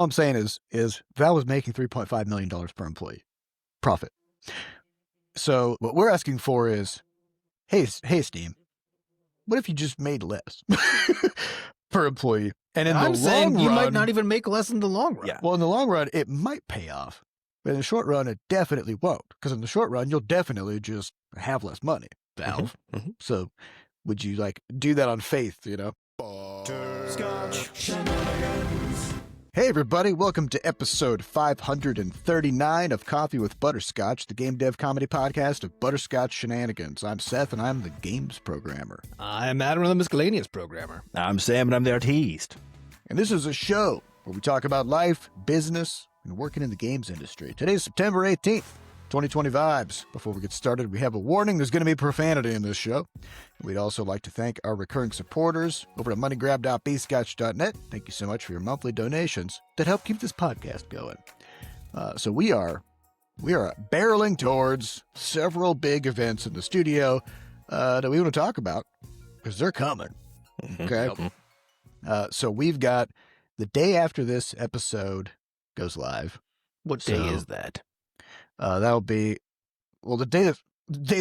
All I'm saying is Valve was making $3.5 million per employee profit. So what we're asking for is, hey Steam, what if you just made less per employee? And in I'm the saying long you run, might not even make less in the long run. Yeah. well, in the long run, it might pay off. But in the short run, it definitely won't. Because in the short run, you'll definitely just have less money, Valve. Mhm. So would you do that on faith, Butterscotch shenanigans. Hey everybody, welcome to episode 539 of Coffee with Butterscotch, the game dev comedy podcast of Butterscotch Shenanigans. I'm Seth and I'm the games programmer. I'm Adam, the miscellaneous programmer. I'm Sam, and I'm the artiste. And this is a show where we talk about life, business, and working in the games industry. Today's September 18th, 2020 vibes. Before we get started, we have a warning. There's going to be profanity in this show. We'd also like to thank our recurring supporters over at moneygrab.bscotch.net. Thank you so much for your monthly donations that help keep this podcast going. So we are barreling towards several big events in the studio that we want to talk about because they're coming. Okay. So we've got the day after this episode goes live. What So- day is that? That'll be, well, the day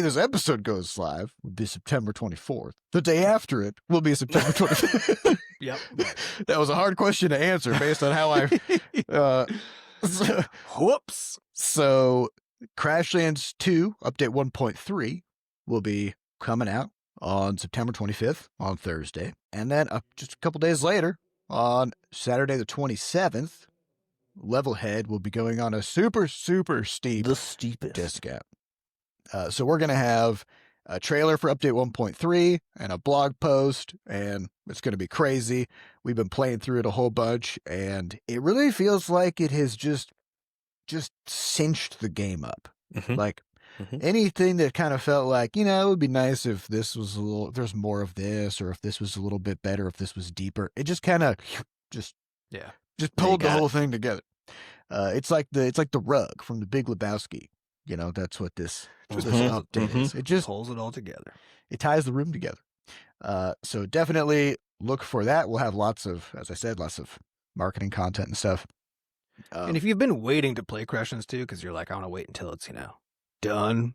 this episode goes live will be September 24th. The day after it will be September 25th. Yep. That was a hard question to answer based on how I. Whoops. So, Crashlands 2 Update 1.3 will be coming out on September 25th on Thursday, and then just a couple days later on Saturday the 27th. Levelhead will be going on a super steep The steepest. discount. So we're going to have a trailer for Update 1.3 and a blog post, and it's going to be crazy. We've been playing through it a whole bunch, and it really feels like it has just cinched the game up. Mhm. Like Mhm. anything that kind of felt like, it would be nice if this was if there's more of this, or if this was a little bit better, if this was deeper. It just kind of just pulled the got whole thing together. It's like the rug from The Big Lebowski. That's what this update is. It just pulls it all together. it ties the room together. So definitely look for that. We'll have lots of marketing content and stuff. And if you've been waiting to play Crashlands 2 because you're like, I want to wait until it's, done,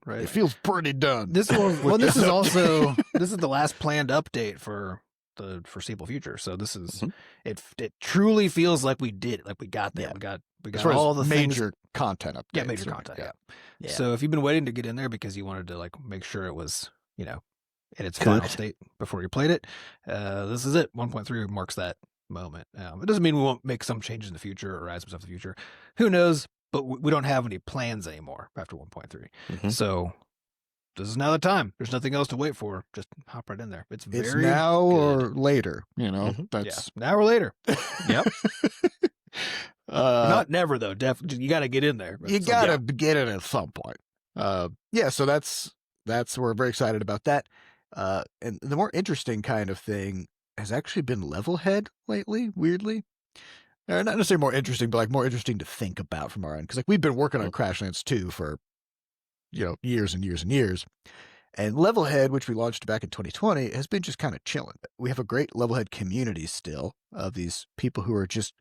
right? It feels pretty done. This one, well, this is also this is the last planned update for the foreseeable future. So this is it truly feels like we did it, like we got there. Yeah. We as got far all as the major content updates. Yeah, major right? content. Yeah. Yeah. So if you've been waiting to get in there because you wanted to make sure it was, in its Good. final state before you played it, this is it. 1.3 marks that moment. It doesn't mean we won't make some changes in the future or add some stuff in the future. Who knows? But we don't have any plans anymore after 1.3. Mhm. So this is now the time. There's nothing else to wait for. Just hop right in there. It's It's very now good. or later. Mhm. That's Now or later. Yep. uh, Not never though. Definitely, you got to get in there. you gotta get it at some point. So that's we're very excited about that. And the more interesting kind of thing has actually been Levelhead lately, weirdly. Or not necessarily more interesting, but more interesting to think about from our end. Because we've been working on Crashlands 2 for years and years and years. And Levelhead, which we launched back in 2020, has been just kind of chilling. We have a great Levelhead community still of these people who are just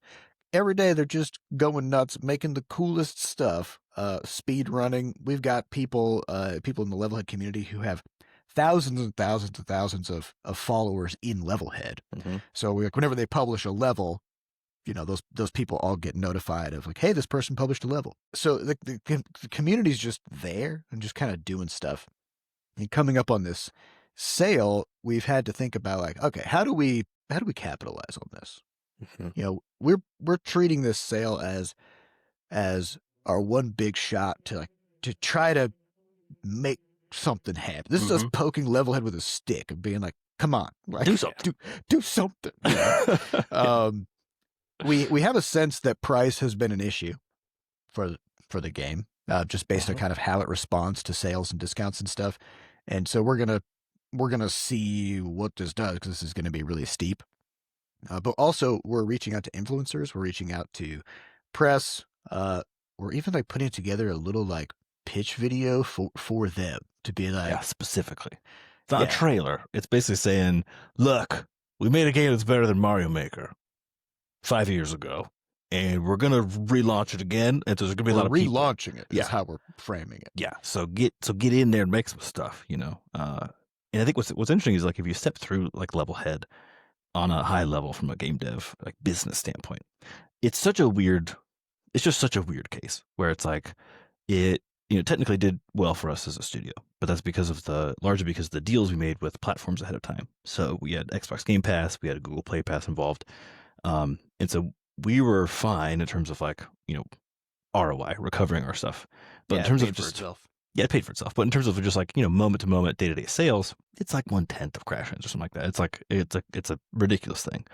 every day they're just going nuts, making the coolest stuff, speed running. We've got people in the Levelhead community who have thousands and thousands and thousands of followers in Levelhead. Mhm. So whenever they publish a level, those people all get notified of hey, this person published a level. So the community's just there and just kind of doing stuff. And coming up on this sale, we've had to think about okay, how do we capitalize on this? Mhm. We're treating this sale as our one big shot to try to make something happen. This is us poking Levelhead with a stick and being like, come on, Do something. do something. We have a sense that price has been an issue for the game, just based on kind of how it responds to sales and discounts and stuff. And so we're gonna see what this does because this is going to be really steep. But also we're reaching out to influencers. We're reaching out to press. We're even putting together a little pitch video for them to be Yeah, specifically. It's not Yeah. a trailer. It's basically saying, look, we made a game that's better than Mario Maker. 5 years ago, and we're gonna relaunch it again. And so there's gonna be a lot of people. relaunching it. Is Yeah. how we're framing it. Yeah, so get in there and make some stuff, you know. And I think what's interesting is like if you step through like Levelhead on a high level from a game dev like business standpoint, it's just such a weird case where it's like it technically did well for us as a studio, but that's largely because of the deals we made with platforms ahead of time. So we had Xbox Game Pass, we had a Google Play Pass involved, and so we were fine in terms of like ROI, recovering our stuff. But in terms of just it paid for itself. But in terms of just like moment to moment, day to day sales, it's like 1/10 of Crashlands or something like that. It's like it's a ridiculous thing.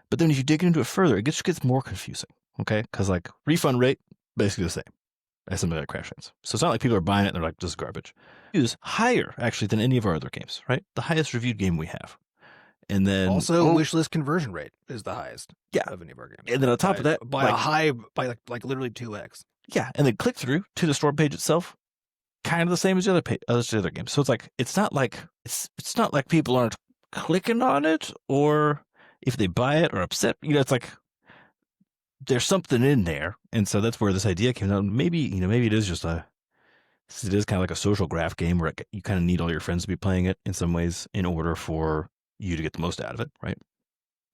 But then if you dig into it further, it just gets more confusing. Okay, because like refund rate basically the same as something like Crashlands. So it's not like people are buying it and they're like, this is garbage. It is higher actually than any of our other games, right? The highest reviewed game we have. And then also wishlist conversion rate is the highest of any of our games. And then on top of that, by a high, by like literally 2x. Yeah, and then click through to the store page itself, kind of the same as the other games. So it's like it's not like people aren't clicking on it, or if they buy it or upset. It's like there's something in there, and so that's where this idea came out. Maybe it is just kind of like a social graph game where you kind of need all your friends to be playing it in some ways in order for you to get the most out of it, right?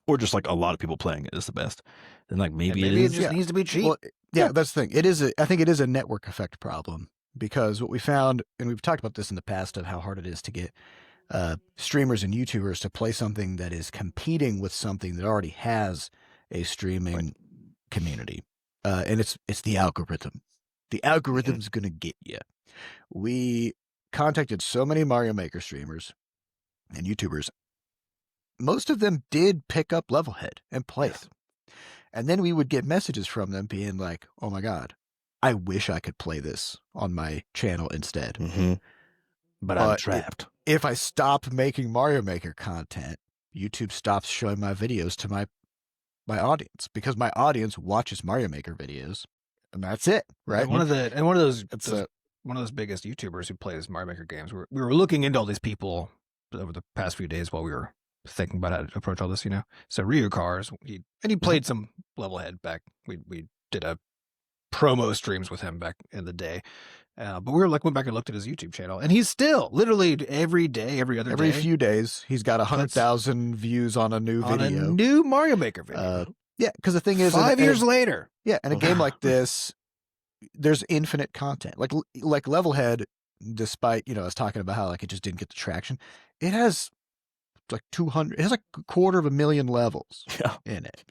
Or just like a lot of people playing it is the best. Then like maybe it just needs to be cheap. Well, that's the thing. I think it is a network effect problem, because what we found, and we've talked about this in the past, of how hard it is to get streamers and YouTubers to play something that is competing with something that already has a streaming community, and it's the algorithm. The algorithm's gonna get you. We contacted so many Mario Maker streamers and YouTubers. Most of them did pick up Levelhead and play it. And then we would get messages from them being like, oh my God, I wish I could play this on my channel instead. Mm-hmm. But I'm trapped. If I stop making Mario Maker content, YouTube stops showing my videos to my audience, because my audience watches Mario Maker videos, and that's it, right? And one of those biggest YouTubers who plays Mario Maker games. We were looking into all these people over the past few days while we were thinking about how to approach all this, So Ryu Cars, he played some Levelhead back. We did a promo streams with him back in the day. But we went back and looked at his YouTube channel, and he's still literally every day, every few days, he's got 100,000 views on a new video, on a new Mario Maker video. Yeah, because the thing is, 5 years later, in a game like this, there's infinite content. Like Levelhead, despite I was talking about how like it just didn't get the traction, it has like 200. It has like 250,000 levels in it.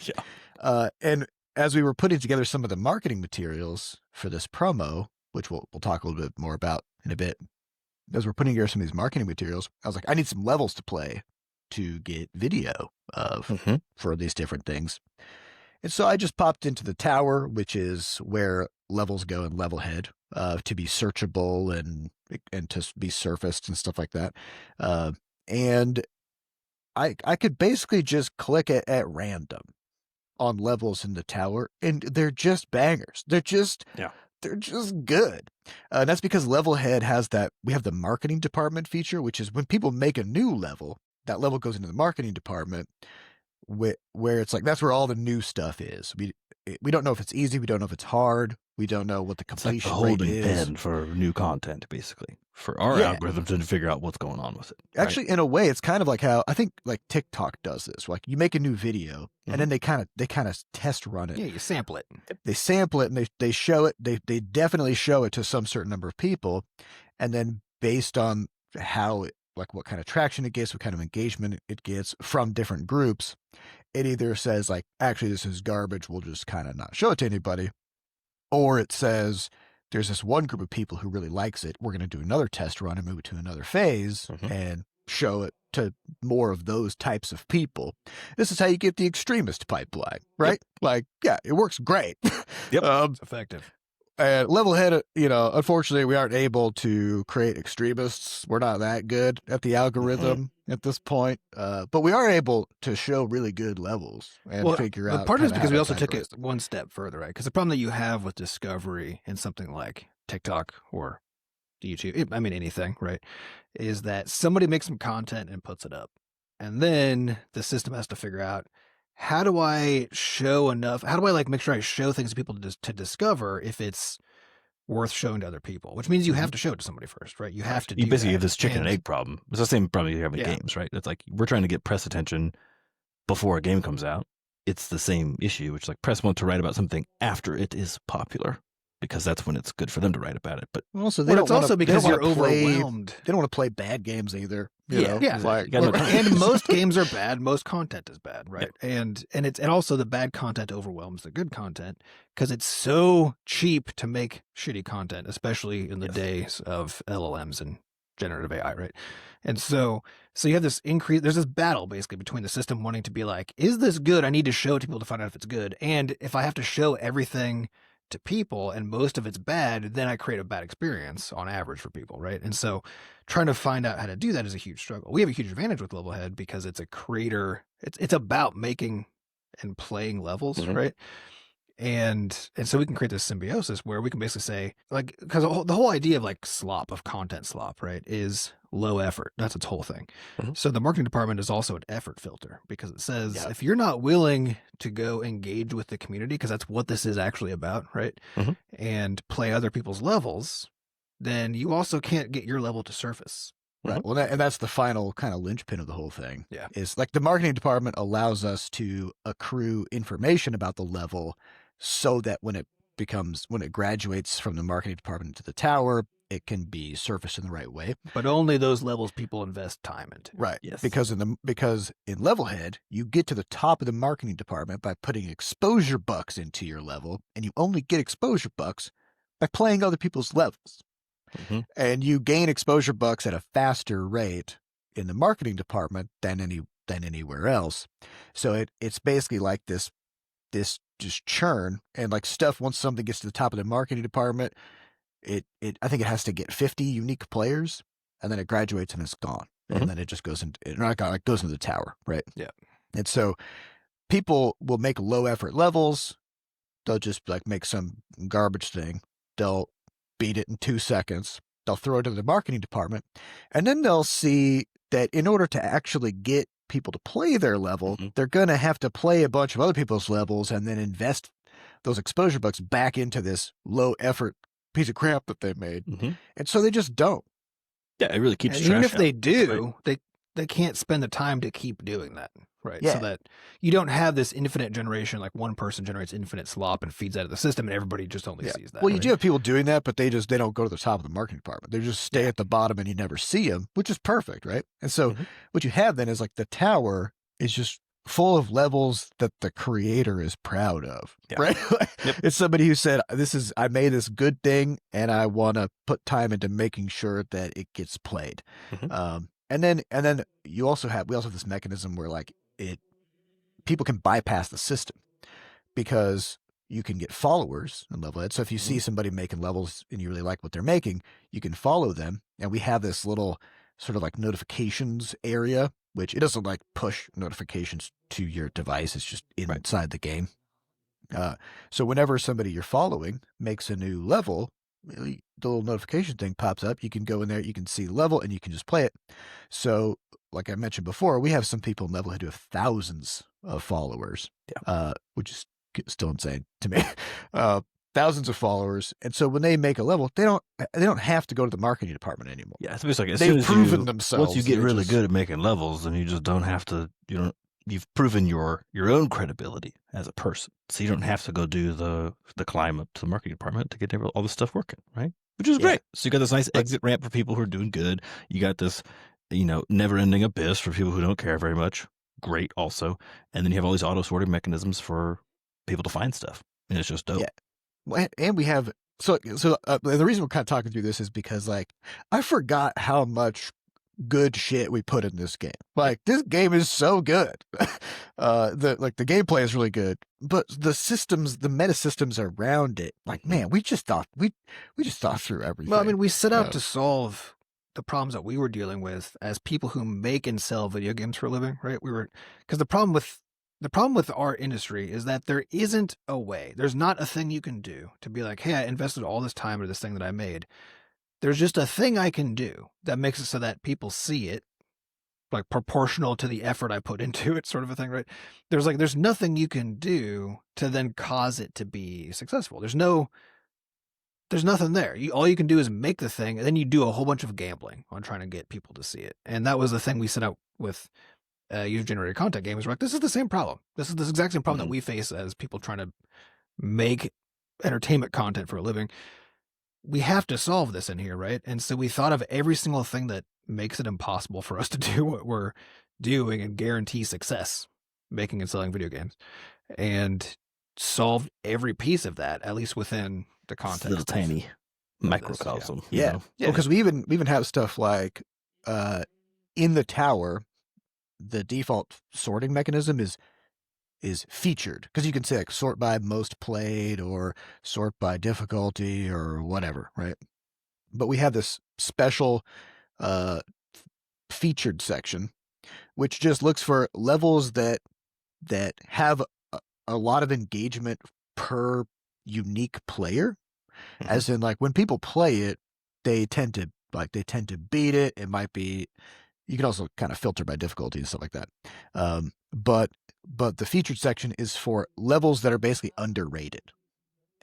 Yeah, and as we were putting together some of the marketing materials for this promo, which we'll talk a little bit more about in a bit, as we're putting together some of these marketing materials, I was like, I need some levels to play to get video of for these different things. And so I just popped into the tower, which is where levels go in Levelhead, to be searchable and to be surfaced and stuff like that. And I could basically just click it at random on levels in the tower, and they're just bangers. They're just good. And that's because Levelhead has that. We have the marketing department feature, which is when people make a new level, that level goes into the marketing department, where it's like that's where all the new stuff is. We don't know if it's easy. We don't know if it's hard. We don't know what the completion rate is. Holding pen for new content, basically, for our algorithms to figure out what's going on with it. Actually, in a way, it's kind of like how I think like TikTok does this. Like you make a new video, and then they kind of test run it. Yeah, you sample it. They sample it, and they show it. They definitely show it to some certain number of people, and then based on how it, like what kind of traction it gets, what kind of engagement it gets from different groups, it either says like, actually, this is garbage, we'll just kind of not show it to anybody. Or it says, there's this one group of people who really likes it. We're going to do another test run and move it to another phase and show it to more of those types of people. This is how you get the extremist pipeline, right? Yep. Like, yeah, it works great. Yep. It's effective. And Levelhead, unfortunately, we aren't able to create extremists. We're not that good at the algorithm at this point. But we are able to show really good levels and figure out. Part of it is because we also took it one step further, right? Because the problem that you have with discovery in something like TikTok or YouTube, I mean anything, right, is that somebody makes some content and puts it up. And then the system has to figure out how do I show enough? How do I like make sure I show things to people to discover if it's worth showing to other people? Which means you have to show it to somebody first, right? You have to You do basically that. have this chicken and egg problem. It's the same problem you have in Yeah. games, right? It's like we're trying to get press attention before a game comes out. It's the same issue, which like press wants to write about something after it is popular because that's when it's good for them to write about it. But Also, Well, it's also because you're play, overwhelmed. They don't want to play bad games either. You Yeah, know? yeah. It's like, You got no look, time. And most games are bad. Most content is bad, right? And also the bad content overwhelms the good content because it's so cheap to make shitty content, especially in the Yes. days of LLMs and generative AI, right? And so you have this increase. There's this battle basically between the system wanting to be like, is this good? I need to show it to people to find out if it's good. And if I have to show everything to people and most of it's bad, then I create a bad experience on average for people, right? And so trying to find out how to do that is a huge struggle. We have a huge advantage with Levelhead because it's a creator. It's about making and playing levels, Mhm. right? And so we can create this symbiosis where we can basically say, like, because the whole idea of like content slop, right, is low effort. That's its whole thing. Mhm. So the marketing department is also an effort filter because it says Yeah. if you're not willing to go engage with the community, because that's what this is actually about, right, Mhm. and play other people's levels, then you also can't get your level to surface. Right. Well, and that's the final kind of linchpin of the whole thing. Yeah. Is like the marketing department allows us to accrue information about the level so that when it graduates from the marketing department into the tower, it can be surfaced in the right way. But only those levels people invest time into. Right. Yes. Because in Levelhead, you get to the top of the marketing department by putting exposure bucks into your level, and you only get exposure bucks by playing other people's levels. Mhm. And you gain exposure bucks at a faster rate in the marketing department than anywhere else. So it's basically like this just churn, and like stuff, once something gets to the top of the marketing department, I think it has to get 50 unique players, and then it graduates and it's gone. Mhm. And then it just goes into it goes into the tower, right? Yeah. And so people will make low effort levels. They'll just like make some garbage thing. They'll beat it in 2 seconds. They'll throw it to the marketing department, and then they'll see that in order to actually get people to play their level, Mhm. they're going to have to play a bunch of other people's levels and then invest those exposure bucks back into this low effort piece of crap that they made. Mhm. And so they just don't. Yeah, it really keeps And trash even if out. they That's do, great. they can't spend the time to keep doing that, right? Yeah. So that you don't have this infinite generation, like one person generates infinite slop and feeds out of the system, and everybody just only Yeah. sees that. Well, you right? do have people doing that, but they don't go to the top of the marketing department. They just stay at the bottom and you never see them, which is perfect, right? And so Mhm. what you have then is like the tower is just full of levels that the creator is proud of, Yeah. right? Yep. It's somebody who said, I made this good thing and I want to put time into making sure that it gets played. Mhm. And then we also have this mechanism where like people can bypass the system because you can get followers in Levelhead. So if you see somebody making levels and you really like what they're making, you can follow them. And we have this little sort of like notifications area, which it doesn't like push notifications to your device. It's just inside the game. So whenever somebody you're following makes a new level, the little notification thing pops up. You can go in there, you can see the level, and you can just play it. So, like I mentioned before, we have some people in Levelhead who have thousands of followers, which is still insane to me. Thousands of followers, and so when they make a level, they don't have to go to the marketing department anymore. Yeah, it's basically like as They've soon as proven you, themselves. once you get They're really just- good at making levels, then you just don't have to. You've proven your own credibility as a person, so you don't have to go do the climb up to the marketing department to get all this stuff working, right? Which is Yeah. great. So you got this nice exit ramp for people who are doing good. You got this, never-ending abyss for people who don't care very much. Great, also, and then you have all these auto sorting mechanisms for people to find stuff, and it's just dope. Yeah. And we have the reason we're kind of talking through this is because like I forgot how much good shit we put in this game. Like this game is so good. The gameplay is really good, but the systems, the meta systems around it, like man, we just thought through everything. Well, I mean, we set out Yeah. to solve the problems that we were dealing with as people who make and sell video games for a living, right? Because the problem with our industry is that there isn't a way. There's not a thing you can do to be like, hey, I invested all this time into this thing that I made. There's just a thing I can do that makes it so that people see it like proportional to the effort I put into it, sort of a thing, right? There's nothing you can do to then cause it to be successful. There's nothing there. All you can do is make the thing, and then you do a whole bunch of gambling on trying to get people to see it. And that was the thing we set out with user-generated content games. We're like, this is the same problem. This is the exact same problem that we face as people trying to make entertainment content for a living. We have to solve this in here, right? And so we thought of every single thing that makes it impossible for us to do what we're doing and guarantee success making and selling video games, and solved every piece of that, at least within the context. Little tiny this, microcosm. Yeah. You know? Well, because we even have stuff like in the tower, the default sorting mechanism is featured, because you can say like sort by most played or sort by difficulty or whatever, right? But we have this special featured section which just looks for levels that have a lot of engagement per unique player. As in, like, when people play it, they tend to beat it. It might be, you can also kind of filter by difficulty and stuff like that. But the featured section is for levels that are basically underrated.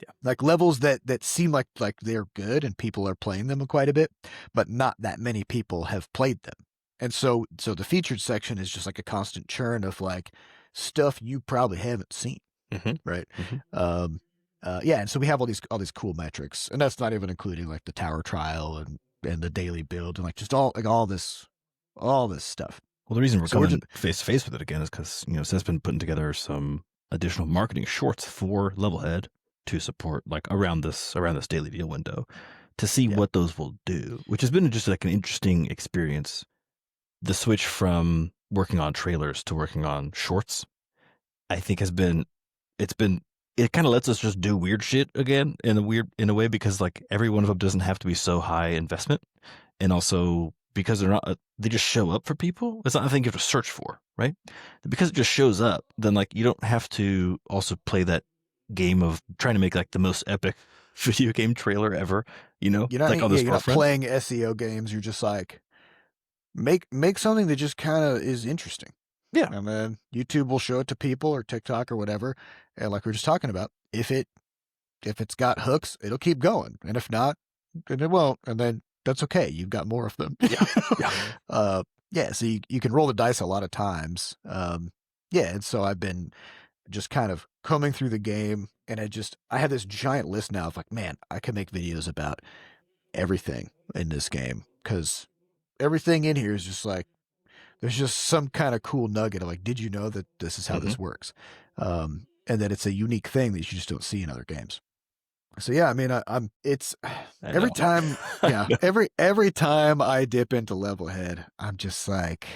Yeah. Like levels that seem like they're good and people are playing them quite a bit, but not that many people have played them. And so the featured section is just like a constant churn of like stuff you probably haven't seen. Right. Yeah. And so we have all these cool metrics, and that's not even including like the tower trial and the daily build and like just all this stuff. Well, the reason we're coming face to face with it again is because, you know, Seth's been putting together some additional marketing shorts for Levelhead to support like around this daily deal window to see what those will do, which has been just like an interesting experience. The switch from working on trailers to working on shorts, I think it kind of lets us just do weird shit again in a way, because like every one of them doesn't have to be so high investment. And also because they just show up for people. It's not a thing you have to search for, right? Because it just shows up, then like you don't have to also play that game of trying to make like the most epic video game trailer ever, you know? You're not, like on this you're not playing SEO games. You're just like, make something that just kind of is interesting. Yeah. And then YouTube will show it to people, or TikTok or whatever. And like we were just talking about, if it's got hooks, it'll keep going. And if not, then it won't. And then that's okay. You've got more of them. Yeah. So you can roll the dice a lot of times. Yeah. And so I've been just kind of combing through the game, and I have this giant list now of like, man, I can make videos about everything in this game, because everything in here is just like, there's just some kind of cool nugget of like, did you know that this is how this works? And that it's a unique thing that you just don't see in other games. So yeah, I mean, every time I dip into Levelhead, I'm just like,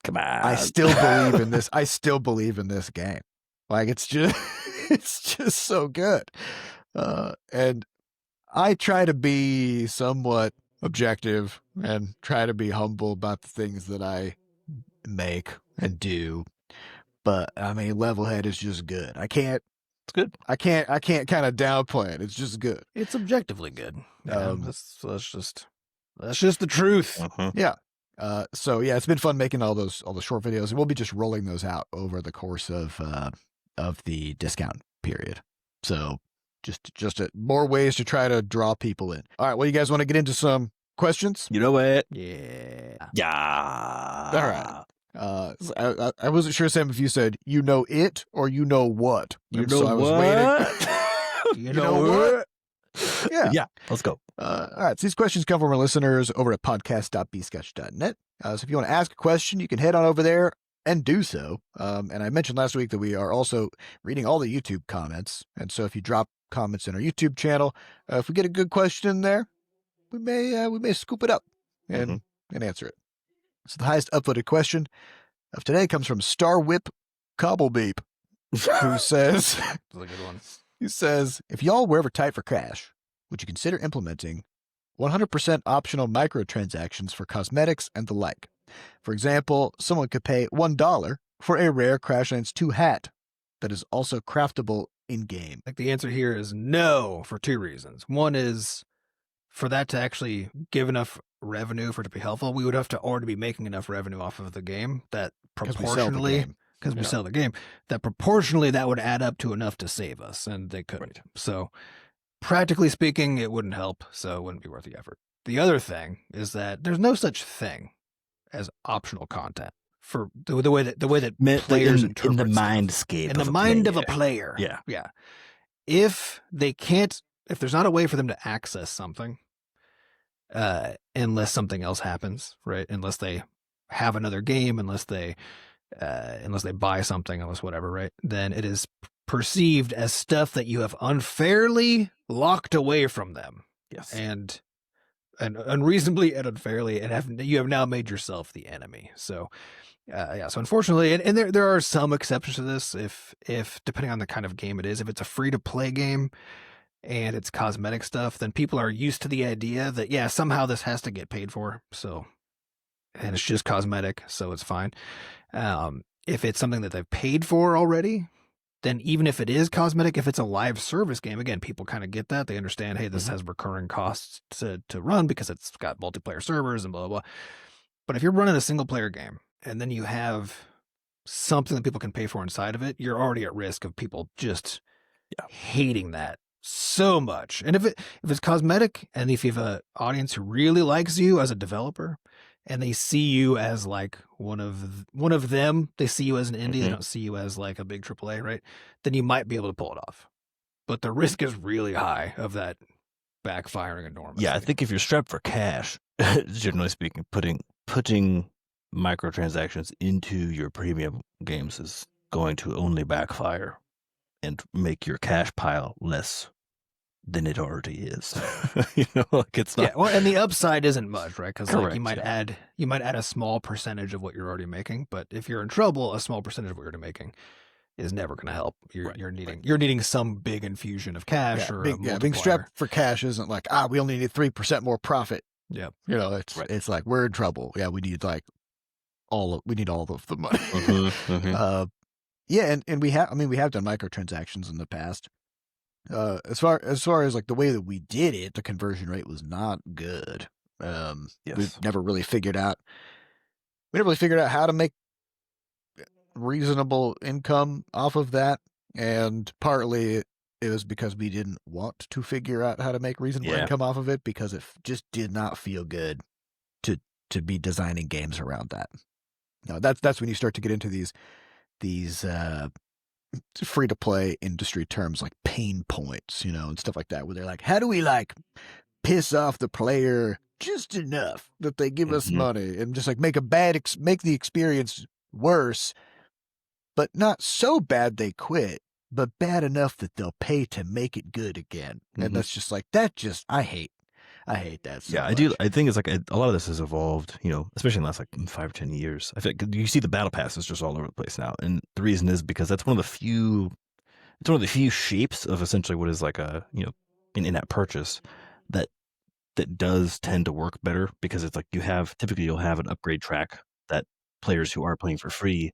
come on, I still believe in this. I still believe in this game. Like it's just so good. And I try to be somewhat objective and try to be humble about the things that I make and do. But I mean, Levelhead is just good. It's good. I can't kind of downplay it. It's just good. It's objectively good. That's just the truth. Yeah. So yeah, it's been fun making all the short videos, and we'll be just rolling those out over the course of the discount period. So just more ways to try to draw people in. All right, well, you guys want to get into some questions? You know what? Yeah. All right. I wasn't sure, Sam, if you said you know it or you know what. You And know so I was what? waiting. You know what? Yeah. Let's go. All right. So these questions come from our listeners over at podcast.bscotch.net. So if you want to ask a question, you can head on over there and do so. And I mentioned last week that we are also reading all the YouTube comments. And so if you drop comments in our YouTube channel, if we get a good question in there, we may scoop it up and answer it. So the highest upvoted question of today comes from Star Whip Cobblebeep, who says, That's a good one. He says, if y'all were ever tight for cash, would you consider implementing 100% optional microtransactions for cosmetics and the like? For example, someone could pay $1 for a rare Crashlands 2 hat that is also craftable in-game. Like the answer here is no, for two reasons. One is for that to actually give enough revenue for it to be helpful, we would have to already be making enough revenue off of the game that 'Cause we sell the proportionally, game. because we Yeah. sell the game, that proportionally that would add up to enough to save us, and they couldn't. Right. So practically speaking, it wouldn't help, so it wouldn't be worth the effort. The other thing is that there's no such thing as optional content for the way that players in interpret the stuff. mindscape In the of a mind of player. a player. Yeah. Yeah. If there's not a way for them to access something, unless something else happens, right? Unless they have another game, unless they buy something, unless whatever, right? Then it is perceived as stuff that you have unfairly locked away from them, Yes. and unreasonably and unfairly, and you have now made yourself the enemy. So, so unfortunately, and there are some exceptions to this. If depending on the kind of game it is, if it's a free to play game and it's cosmetic stuff, then people are used to the idea that somehow this has to get paid for. So, and it's just cosmetic, so it's fine. If it's something that they've paid for already, then even if it is cosmetic, if it's a live service game, again, people kind of get that. They understand, hey, this has recurring costs to run because it's got multiplayer servers and blah, blah, blah. But if you're running a single player game and then you have something that people can pay for inside of it, you're already at risk of people just hating that so much. And if it's cosmetic, and if you have an audience who really likes you as a developer, and they see you as like one of them, they see you as an indie, they don't see you as like a big AAA, right? Then you might be able to pull it off. But the risk is really high of that backfiring enormously. Yeah, I think if you're strapped for cash, generally speaking, putting microtransactions into your premium games is going to only backfire and make your cash pile less than it already is. Like it's not. Yeah, well, and the upside isn't much, right? Because like you might Correct, add a small percentage of what you're already making, but if you're in trouble, a small percentage of what you're already making is never going to help. You're needing some big infusion of cash or being multiplier. strapped for cash isn't like we only need 3% more profit. Yeah, it's like we're in trouble. Yeah, we need like all of the money. And we have done microtransactions in the past. As far as like the way that we did it, the conversion rate was not good. We've never really figured out how to make reasonable income off of that, and partly it was because we didn't want to figure out how to make reasonable income off of it, because it just did not feel good to be designing games around that. That's when you start to get into these free to play industry terms like pain points, and stuff like that, where they're like, how do we like piss off the player just enough that they give us money, and just like make the experience worse, but not so bad they quit, but bad enough that they'll pay to make it good again. And that's just like, I hate that so much. I do. I think it's like a lot of this has evolved, especially in the last like 5 or 10 years. I think you see the battle passes just all over the place now. And the reason is because that's one of the few shapes of essentially what is like a, an in-app purchase that does tend to work better, because it's like you'll have an upgrade track that players who are playing for free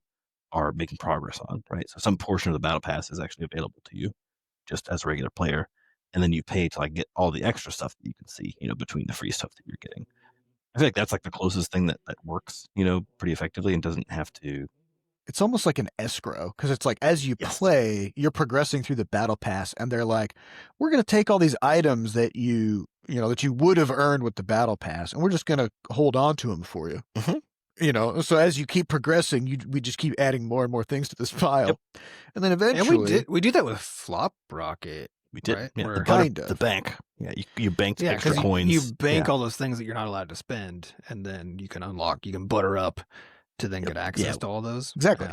are making progress on, right? So some portion of the battle pass is actually available to you just as a regular player. And then you pay to like get all the extra stuff that you can see, between the free stuff that you're getting. I feel like that's like the closest thing that works, pretty effectively, and doesn't have to. It's almost like an escrow, because it's like as you play, you're progressing through the battle pass, and they're like, we're going to take all these items that you would have earned with the battle pass, and we're just going to hold on to them for you. So as you keep progressing, we just keep adding more and more things to this file, and then eventually, and we do that with Flop Rocket. We did, right? yeah, the bank. Yeah, you banked extra because coins. You bank all those things that you're not allowed to spend, and then you can unlock. You can butter up to then get access to all those. Exactly.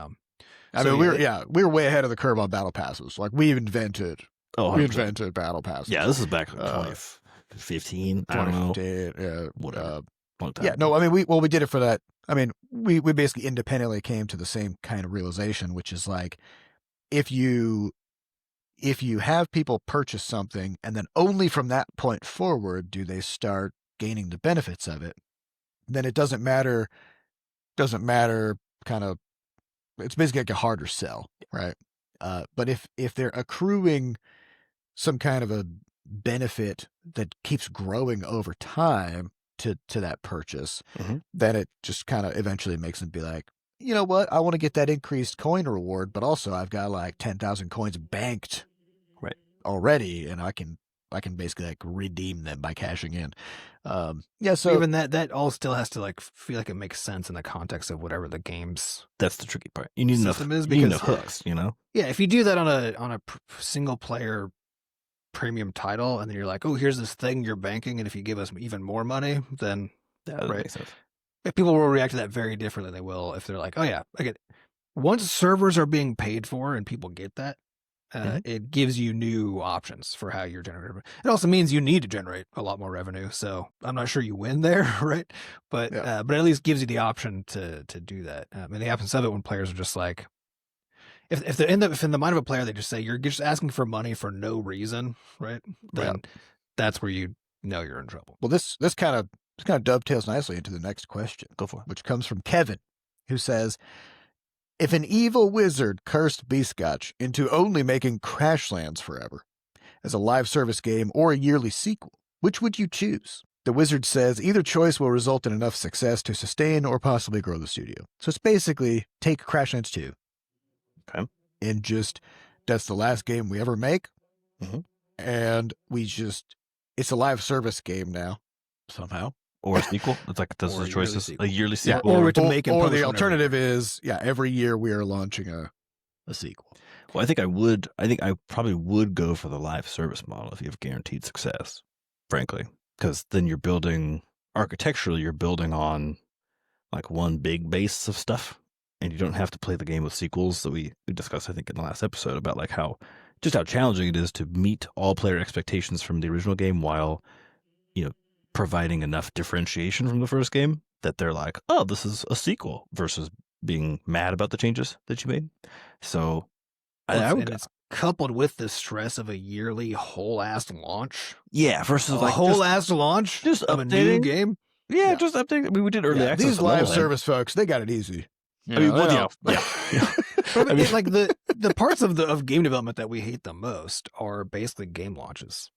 We were way ahead of the curve on battle passes. Like we invented battle passes. Yeah, this is back in 2015. I don't know. Yeah, whatever. Long time. Yeah, no, I mean we did it for that. I mean, we basically independently came to the same kind of realization, which is like if you have people purchase something, and then only from that point forward do they start gaining the benefits of it, then it doesn't matter kind of, it's basically like a harder sell, right? But if they're accruing some kind of a benefit that keeps growing over time, to that purchase, Mhm. then it just kind of eventually makes them be like, you know what? I want to get that increased coin reward, but also I've got like 10,000 coins banked Right. already, and I can basically like redeem them by cashing in. Yeah, so even that all still has to like feel like it makes sense in the context of whatever the game's That's the tricky part. You need enough, system is, you need because enough hooks, you know? yeah, if you do that on a single player premium title, and then you're like, oh, here's this thing you're banking, and if you give us even more money, then That right. makes sense. if people will react to that very differently. They will if they're like, oh yeah, I get it. Once servers are being paid for and people get that, it gives you new options for how you're generating. It also means you need to generate a lot more revenue. So I'm not sure you win there, right? But at least gives you the option to do that. And the absence of it, when players are just like, if in the mind of a player they just say you're just asking for money for no reason, right? Then that's where you know you're in trouble. well, this kind of dovetails nicely into the next question. Go for it. Which comes from Kevin, who says, if an evil wizard cursed Butterscotch into only making Crashlands forever as a live service game or a yearly sequel, which would you choose? The wizard says either choice will result in enough success to sustain or possibly grow the studio. So it's basically take Crashlands 2. Okay. And just, that's the last game we ever make. Mhm. And it's a live service game now, somehow. Or a sequel. It's like those Or are a the yearly choices. sequel. A yearly Yeah, sequel. or to make and or publish the whenever. alternative is, every year we are launching a sequel. Well, I think I probably would go for the live service model if you have guaranteed success, frankly, because then you're building architecturally, you're building on like one big base of stuff, and you don't have to play the game with sequels that we discussed, I think, in the last episode about like how challenging it is to meet all player expectations from the original game while, providing enough differentiation from the first game that they're like, oh, this is a sequel versus being mad about the changes that you made. So I would and it's coupled with the stress of a yearly whole ass launch. versus A like whole ass launch just of a updating. new game. Yeah. Just updating. I mean, we did early access. These to live Levelhead. service folks, they got it easy. I mean, well, yeah. But I mean- like the parts of game development that we hate the most are basically game launches,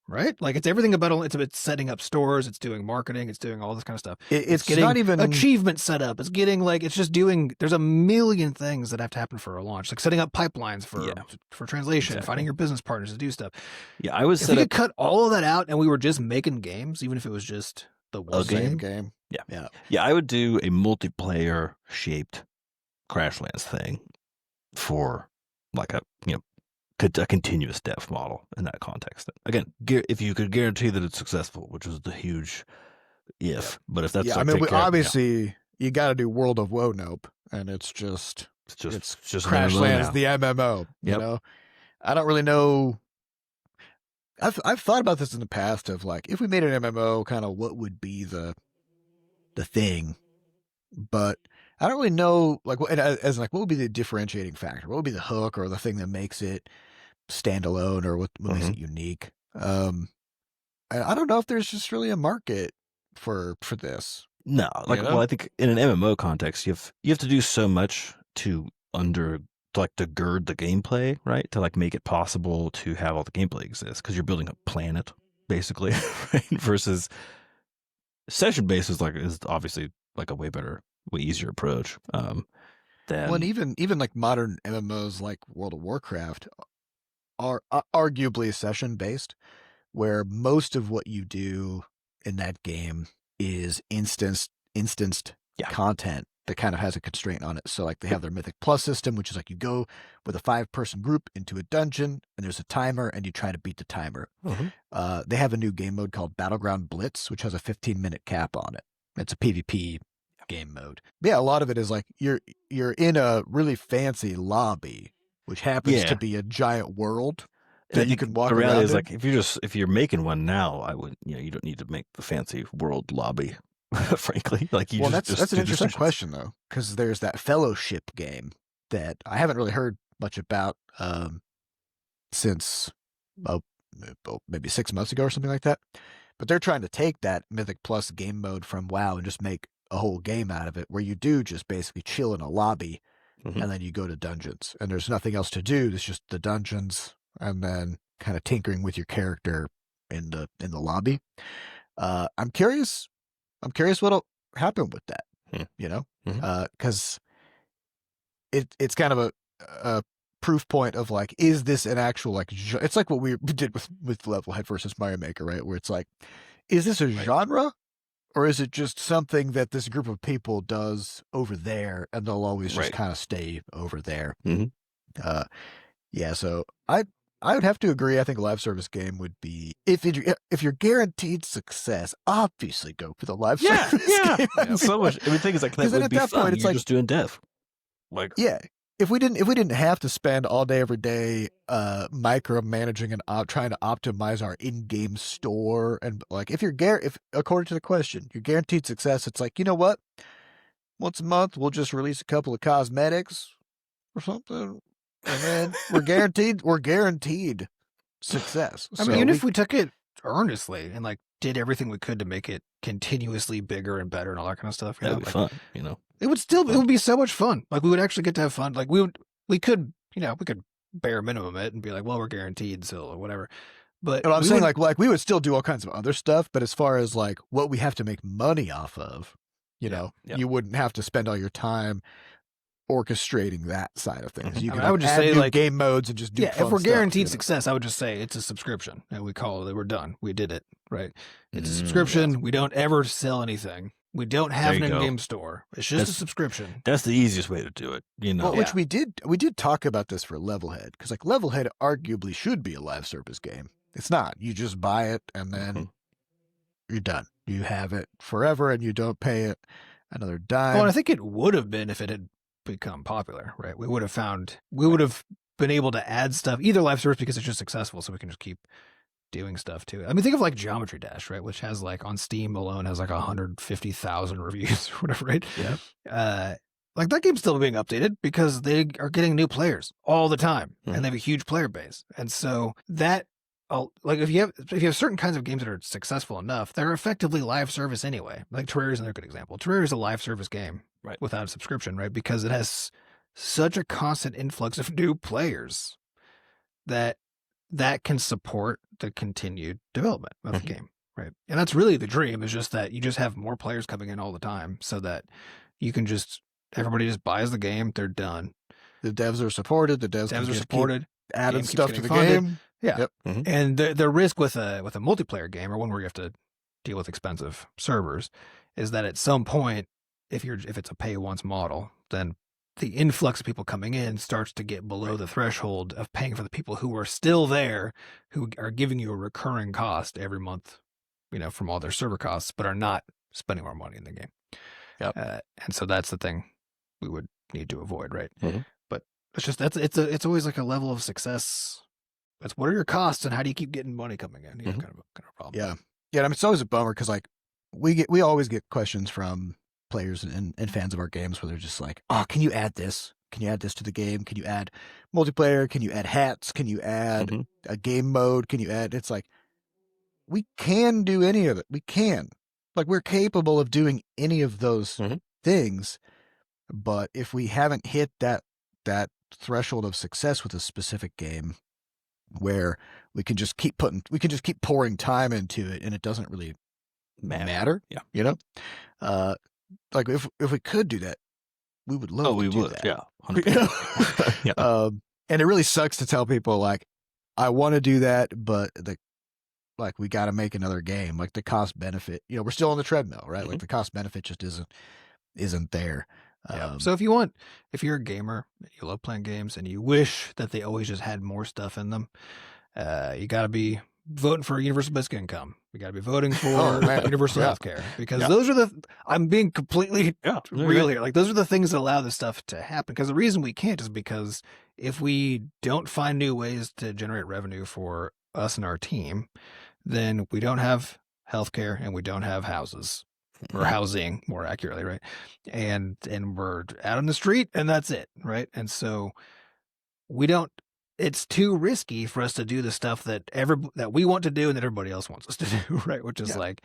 right? Like it's everything about it's setting up stores, it's doing marketing, it's doing all this kind of stuff. It's getting not even achievement set up. It's getting it's just doing. There's a million things that have to happen for a launch, like setting up pipelines for translation, Exactly. finding your business partners to do stuff. Yeah, I was If set we up. could cut all of that out and we were just making games, even if it was just the one same game. game. Yeah, I would do a multiplayer shaped Crashlands thing for like a continuous dev model in that context. Again, if you could guarantee that it's successful, which is the huge if, but if that's Yeah, like, I mean, take care of- obviously you got to do World of Woe Nope, and it's just it's just an MMO Crashlands, now. the MMO. Yep. You know, I don't really know. I've thought about this in the past of like, if we made an MMO, kind of what would be the thing, but I don't really know, like, as like, what would be the differentiating factor? What would be the hook or the thing that makes it standalone or what makes it unique? And I don't know if there's just really a market for this. No, like, You know? well, I think in an MMO context, you have to do so much to gird the gameplay, right? To like make it possible to have all the gameplay exist because you're building a planet basically, right? Versus session based is obviously like a way easier approach. Than Well, and even like modern MMOs like World of Warcraft are arguably session based, where most of what you do in that game is instanced content that kind of has a constraint on it. So like they have their Mythic Plus system, which is like you go with a 5-person group into a dungeon and there's a timer and you try to beat the timer. They have a new game mode called Battleground Blitz, which has a 15-minute cap on it. It's a PvP game mode. But yeah, a lot of it is like you're in a really fancy lobby, which happens to be a giant world that you can walk the around reality is in. like if you're making one now, I would you don't need to make the fancy world lobby. Frankly, like that's just an do the interesting sessions. question though, because there's that Fellowship game that I haven't really heard much about since maybe 6 months ago or something like that. But they're trying to take that Mythic Plus game mode from WoW and just make a whole game out of it, where you do just basically chill in a lobby and then you go to dungeons, and there's nothing else to do. It's just the dungeons and then kind of tinkering with your character in the lobby. I'm curious I'm curious what'll happen with that. Hmm. You know, Mhm. because it's kind of a proof point of like, is this an actual like? It's like what we did with Levelhead versus Mario Maker, right? Where it's like, is this a genre? Or is it just something that this group of people does over there, and they'll always just Right. kind of stay over there? Mhm. Yeah. So I would have to agree. I think a live service game would be if you're guaranteed success, obviously go for the live service game. Yeah. So much. Everything is like that Because then would at be that fun. point, it's You're like, just doing dev. Like, yeah, if we didn't have to spend all day every day micromanaging and trying to optimize our in-game store, and like if according to the question you're guaranteed success, it's like, you know what, once a month we'll just release a couple of cosmetics or something, and then we're guaranteed success. I mean, even if we took it earnestly and like did everything we could to make it continuously bigger and better and all that kind of stuff, you that'd know, be like, fun. You know. it would be so much fun. Like we would actually get to have fun. Like we could, you know, we could bare minimum it and be like, well, we're guaranteed so or whatever. But I'm saying like we would still do all kinds of other stuff, but as far as like what we have to make money off of, you know, yeah. you wouldn't have to spend all your time orchestrating that side of things. Mhm. You I can mean, I would just add say new like game modes and just do yeah, fun if we're stuff, guaranteed you know? success, I would just say it's a subscription and we call it, we're done. We did it, right? It's a Mm, subscription. We don't ever sell anything. We don't have There an you go. in-game store. It's just a That's- subscription. That's the easiest way to do it. You know. Well, which Yeah. we did talk about this for Levelhead, because like Levelhead arguably should be a live service game. It's not. You just buy it and then Mhm. you're done. You have it forever and you don't pay it another dime. Well, and I think it would have been if it had become popular, right? We would have been able to add stuff, either live service because it's just successful, so we can just keep doing stuff to it. I mean, think of like Geometry Dash, right? Which has like on Steam alone has like 150,000 reviews or whatever, right? Yeah. Like that game's still being updated because they are getting new players all the time, Mhm. and they have a huge player base, and so that. Like if you have certain kinds of games that are successful enough, they're effectively live service anyway. Like Terraria is another good example. Terraria is a live service game, Right. without a subscription, right? Because it has such a constant influx of new players that can support the continued development of the game, right? And that's really the dream, is just that you just have more players coming in all the time, so that you can everybody just buys the game, they're done. The devs are supported. The devs can Devs are just supported. keep adding game keeps stuff to getting the funded. game. Yeah. Yep. Mhm. And the risk with a multiplayer game, or one where you have to deal with expensive servers, is that at some point, if it's a pay once model, then the influx of people coming in starts to get below the threshold of paying for the people who are still there, who are giving you a recurring cost every month, you know, from all their server costs, but are not spending more money in the game. Yep. And so that's the thing we would need to avoid, right? Mhm. But it's just it's always like a level of success. It's what are your costs and how do you keep getting money coming in? You know, Mhm. kind of a problem. Yeah. Yeah. I mean, it's always a bummer because like we always get questions from players and fans of our games where they're just like, oh, can you add this? Can you add this to the game? Can you add multiplayer? Can you add hats? Can you add Mhm. a game mode? Can you add? It's like, we can do any of it. We can. Like, we're capable of doing any of those Mhm. things. But if we haven't hit that threshold of success with a specific game, where we can just keep pouring time into it and it doesn't really matter, Yeah. you know, like if we could do that, we would love We to do would. that. Yeah. You know? 100%. Yeah. And it really sucks to tell people like, I want to do that, but like we got to make another game. Like the cost benefit, you know, we're still on the treadmill, right? Like the cost benefit just isn't there. Yeah. So if you're a gamer, you love playing games, and you wish that they always just had more stuff in them, you got to be voting for universal basic income. You got to be voting for universal health care, because those are I'm being completely real here. Like those are the things that allow this stuff to happen. Because the reason we can't is because if we don't find new ways to generate revenue for us and our team, then we don't have healthcare and we don't have houses. Or housing, more accurately, right? And we're out on the street, and that's it, right? And so it's too risky for us to do the stuff that we want to do and that everybody else wants us to do, right? Which is like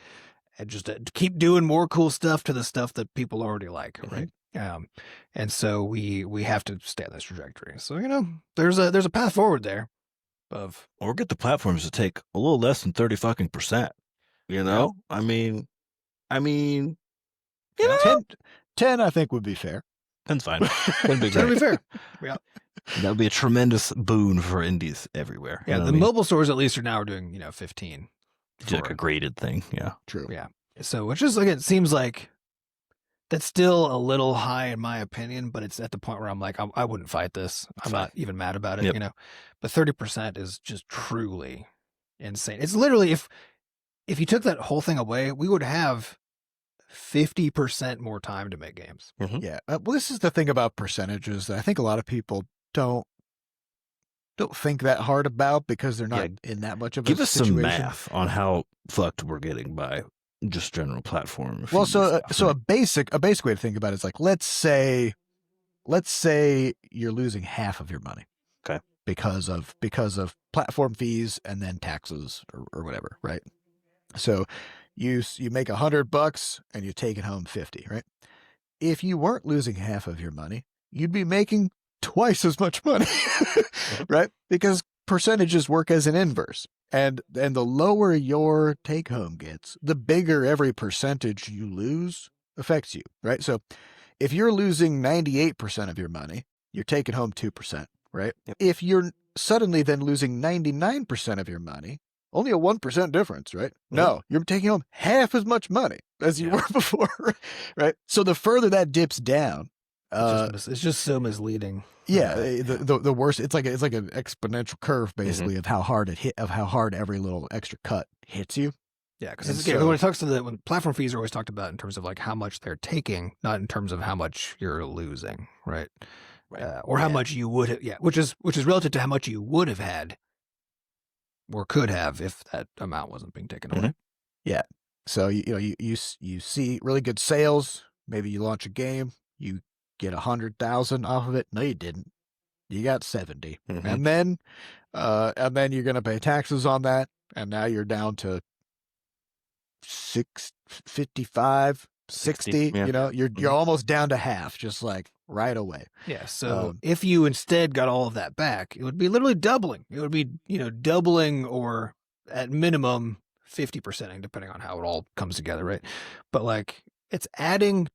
just keep doing more cool stuff to the stuff that people already like, right? And so we have to stay on this trajectory. So, you know, there's a path forward there or get the platforms to take a little less than 30% you know? I mean, I mean, you know, 10 I think would be fair. 10's fine. That'd be That'd be great. fair. Yeah. That would be a tremendous boon for indies everywhere. Yeah. You know The what I mean? mobile stores at least are now doing 15. It's like a graded thing. Yeah. True. Yeah. So, which is like, it seems like that's still a little high in my opinion, but it's at the point where I'm like, I wouldn't fight this. I'm not even mad about it, Yep. But 30% is just truly insane. It's literally, if you took that whole thing away, we would have 50% more time to make games. Yeah. Well, this is the thing about percentages that I think a lot of people don't think that hard about because they're not in that much of a Give us situation. some math on how fucked we're getting by just general platform. Well, fees so stuff, so right? a basic way to think about it is like let's say you're losing half of your money. Okay. Because of platform fees and then taxes or whatever, right? So you make $100 and you're taking home 50, right? If you weren't losing half of your money, you'd be making twice as much money, right? Because percentages work as an inverse. And the lower your take home gets, the bigger every percentage you lose affects you, right? So if you're losing 98% of your money, you're taking home 2%, right? Yep. If you're suddenly then losing 99% of your money, only a 1% difference, right? No, you're taking home half as much money as you were before, right? So the further that dips down, It's just so misleading. yeah, the worse. It's like an exponential curve, basically, of how hard every little extra cut hits you. Yeah, And because so- when it talks to when platform fees are always talked about in terms of like how much they're taking, not in terms of how much you're losing, right? Right. Or how much you would have, which is relative to how much you would have had or could have if that amount wasn't being taken away. Yeah. So you see really good sales. Maybe you launch a game, you get 100,000 off of it. No, you didn't. You got 70, and then you're gonna pay taxes on that, and now you're down to 55, 60. yeah. You're almost down to half, just like right away. Yeah. So if you instead got all of that back, it would be literally doubling. It would be, doubling or at minimum 50%, depending on how it all comes together, right? But like it's adding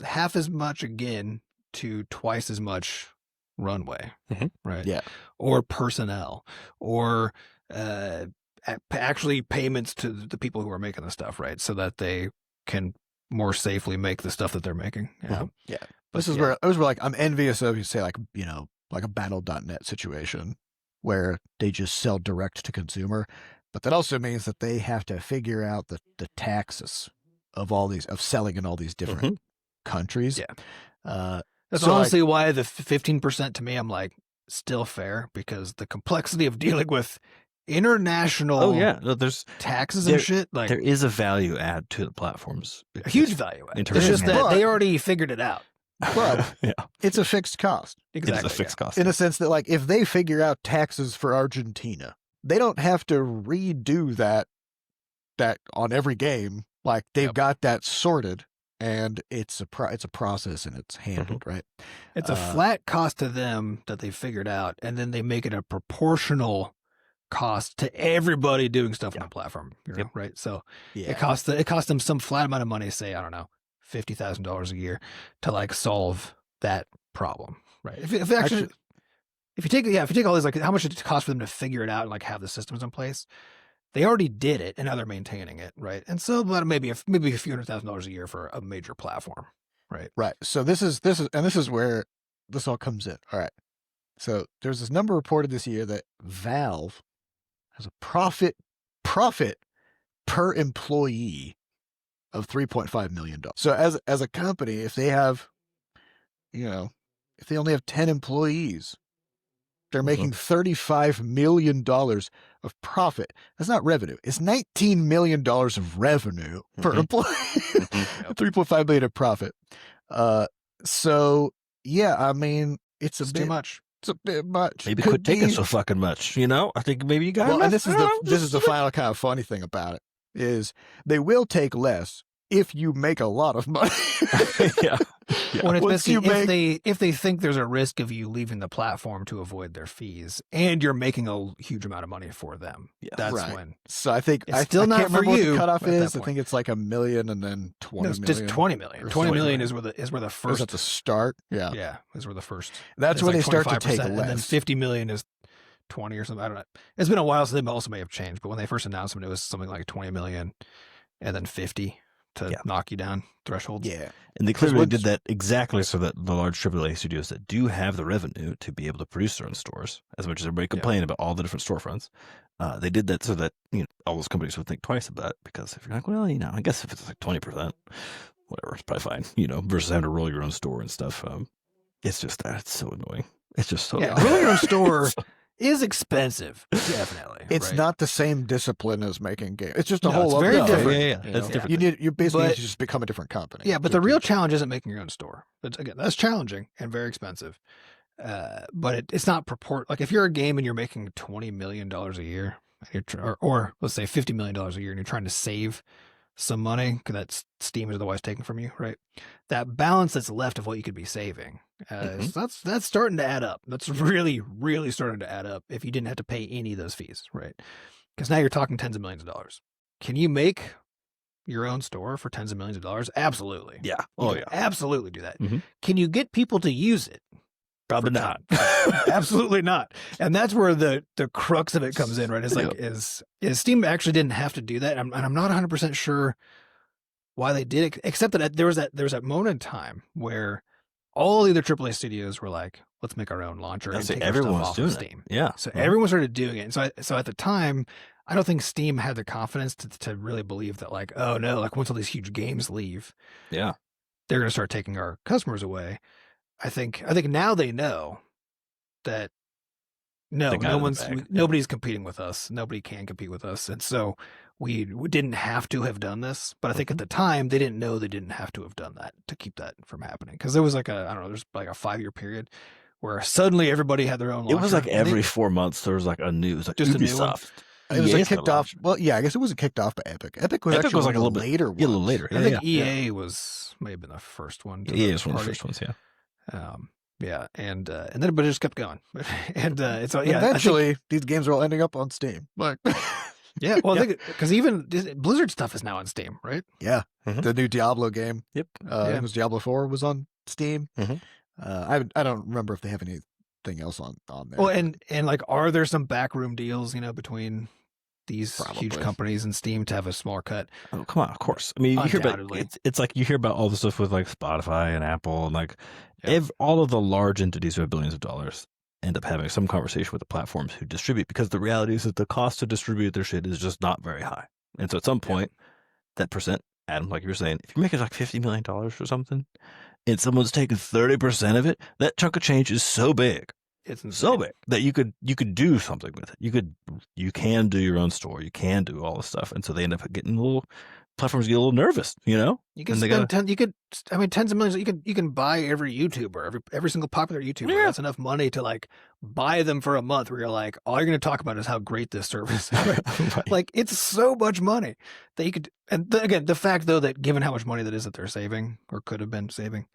half as much again to twice as much runway, right? Yeah. Or personnel or actually payments to the people who are making the stuff, right? So that they can more safely make the stuff that they're making. Yeah. Yeah. But This is where like I'm envious of, you say, like, like a battle.net situation where they just sell direct to consumer. But that also means that they have to figure out the taxes of selling in all these different countries. Yeah. That's So, honestly why the 15% to me, I'm like, still fair, because the complexity of dealing with international Oh yeah, no, there's taxes and shit, like there is a value add to the platforms. a huge value add. It's International. just that But- they already figured it out. But yeah, it's a fixed cost Exactly. it's a fixed cost. in a sense that, like, if they figure out taxes for Argentina, they don't have to redo that on every game. Like, they've got that sorted, and it's a process, and it's handled right. It's a flat cost to them that they figured out, and then they make it a proportional cost to everybody doing stuff on the platform. Right? So Yeah. it costs them some flat amount of money, say, I don't know, $50,000 a year, to like solve that problem. Right? If you take all these, like how much it costs for them to figure it out and like have the systems in place, they already did it, and now they're maintaining it, right? And so about maybe a few $100,000 a year for a major platform, right? Right. So this is where this all comes in. All right. So there's this number reported this year that Valve has a profit per employee of $3.5 million. So as a company, if they have, if they only have 10 employees, they're making $35 million of profit. That's not revenue. It's $19 million of revenue per employee. $3.5 million of profit. So yeah, I mean, it's too much. It's a bit much. Maybe quit taking so fucking much. I think maybe you got. Well, and this is the final kind of funny thing about it is they will take less if you make a lot of money. yeah. When it's Once you basically if they think there's a risk of you leaving the platform to avoid their fees, and you're making a huge amount of money for them, Yeah. that's Right. when So I think It's I still not can't for remember what you the cutoff at that is. I point. think it's like $1 million and then 20 no, it's million. just 20 million. or 20 something. million is where the Is first at the start. Yeah. yeah is where the first. That's it's when like they start to 25%, take and then less. 50 million is 20 or something. I don't know. It's been a while, so they also may have changed. But when they first announced them, it was something like 20 million, and then 50 to Yeah. knock you down thresholds. Yeah. And they 'Cause clearly once- did that exactly so that the large AAA studios that do have the revenue to be able to produce their own stores, as much as everybody complained about all the different storefronts, they did that so that all those companies would think twice about it. Because if you're like, well, I guess if it's like 20%, whatever, it's probably fine, versus having to roll your own store and stuff. It's just that it's so annoying. It's just so Yeah, rolling your own store is expensive, definitely. It's right? not the same discipline as making games. It's just a No, whole it's other very thing, different. Yeah. you That's know? different. You basically But- need to just become a different company. Yeah, but to the real keep- challenge isn't making your own store. Again, that's challenging and very expensive. But it's not like if you're a game and you're making $20 million a year, or let's say $50 million a year, and you're trying to save some money because that's Steam is otherwise taken from you, right? That balance that's left of what you could be saving, that's starting to add up. That's really, really starting to add up if you didn't have to pay any of those fees, right? Because now you're talking tens of millions of dollars. Can you make your own store for tens of millions of dollars? Absolutely. Yeah. You Oh, can yeah. absolutely do that. Mhm. Can you get people to use it? Probably for not. Absolutely not. And that's where the crux of it comes in, right? It's like, is Steam actually didn't have to do that. And I'm not 100% sure why they did it, except that there was that moment in time where all the other AAA studios were like, let's make our own launcher and take our stuff everyone's off doing of it. Steam. Yeah. So everyone started doing it. And so at the time, I don't think Steam had the confidence to really believe that, like, oh no, like once all these huge games leave, Yeah. they're going to start taking our customers away. I think now they know that no, They got no it in one's, the bag. nobody's competing with us. Nobody can compete with us. And so we didn't have to have done this, but I think at the time they didn't know they didn't have to have done that to keep that from happening. Cause there was like there's like a 5-year period where suddenly everybody had their own launcher. It was like and they- every 4 months there was like a news, like Just a new one? Ubisoft. It was EA like got a kicked off. launcher. Well, yeah, I guess it wasn't kicked off by Epic. Epic was Epic actually was one like of a the little bit later ones. a little later. I think EA may have been the first one. To EA the is one of the party. first ones. Yeah. Yeah, and then but it just kept going, and it's yeah. Eventually, these games are all ending up on Steam. Like, Yeah, well, I think because even Blizzard stuff is now on Steam, right? yeah, Mhm. the new Diablo game. Yep. I think it was Diablo 4 was on Steam. Mhm. I don't remember if they have anything else on there. Well, and like, are there some backroom deals, between these huge Probably. companies and Steam to have a smaller cut? Oh, come on, of course. I mean, you hear about Undoubtedly. it's like you hear about all the stuff with like Spotify and Apple and like Yeah. all of the large entities who have billions of dollars end up having some conversation with the platforms who distribute, because the reality is that the cost to distribute their shit is just not very high. And so at some point, that percent, Adam, like you were saying, if you're making like $50 million or something, and someone's taking 30% of it, that chunk of change is so big. It's insane. So big that you could do something with it. You can do your own store. You can do all this stuff, and so they end up getting platforms get a little nervous. You can And they spend tens of millions. You can buy every YouTuber, every single popular YouTuber. Yeah. That's enough money to like buy them for a month. Where you're like, all you're going to talk about is how great this service is. Right. Like, it's so much money that you could. And again, the fact though that given how much money that is that they're saving or could have been saving,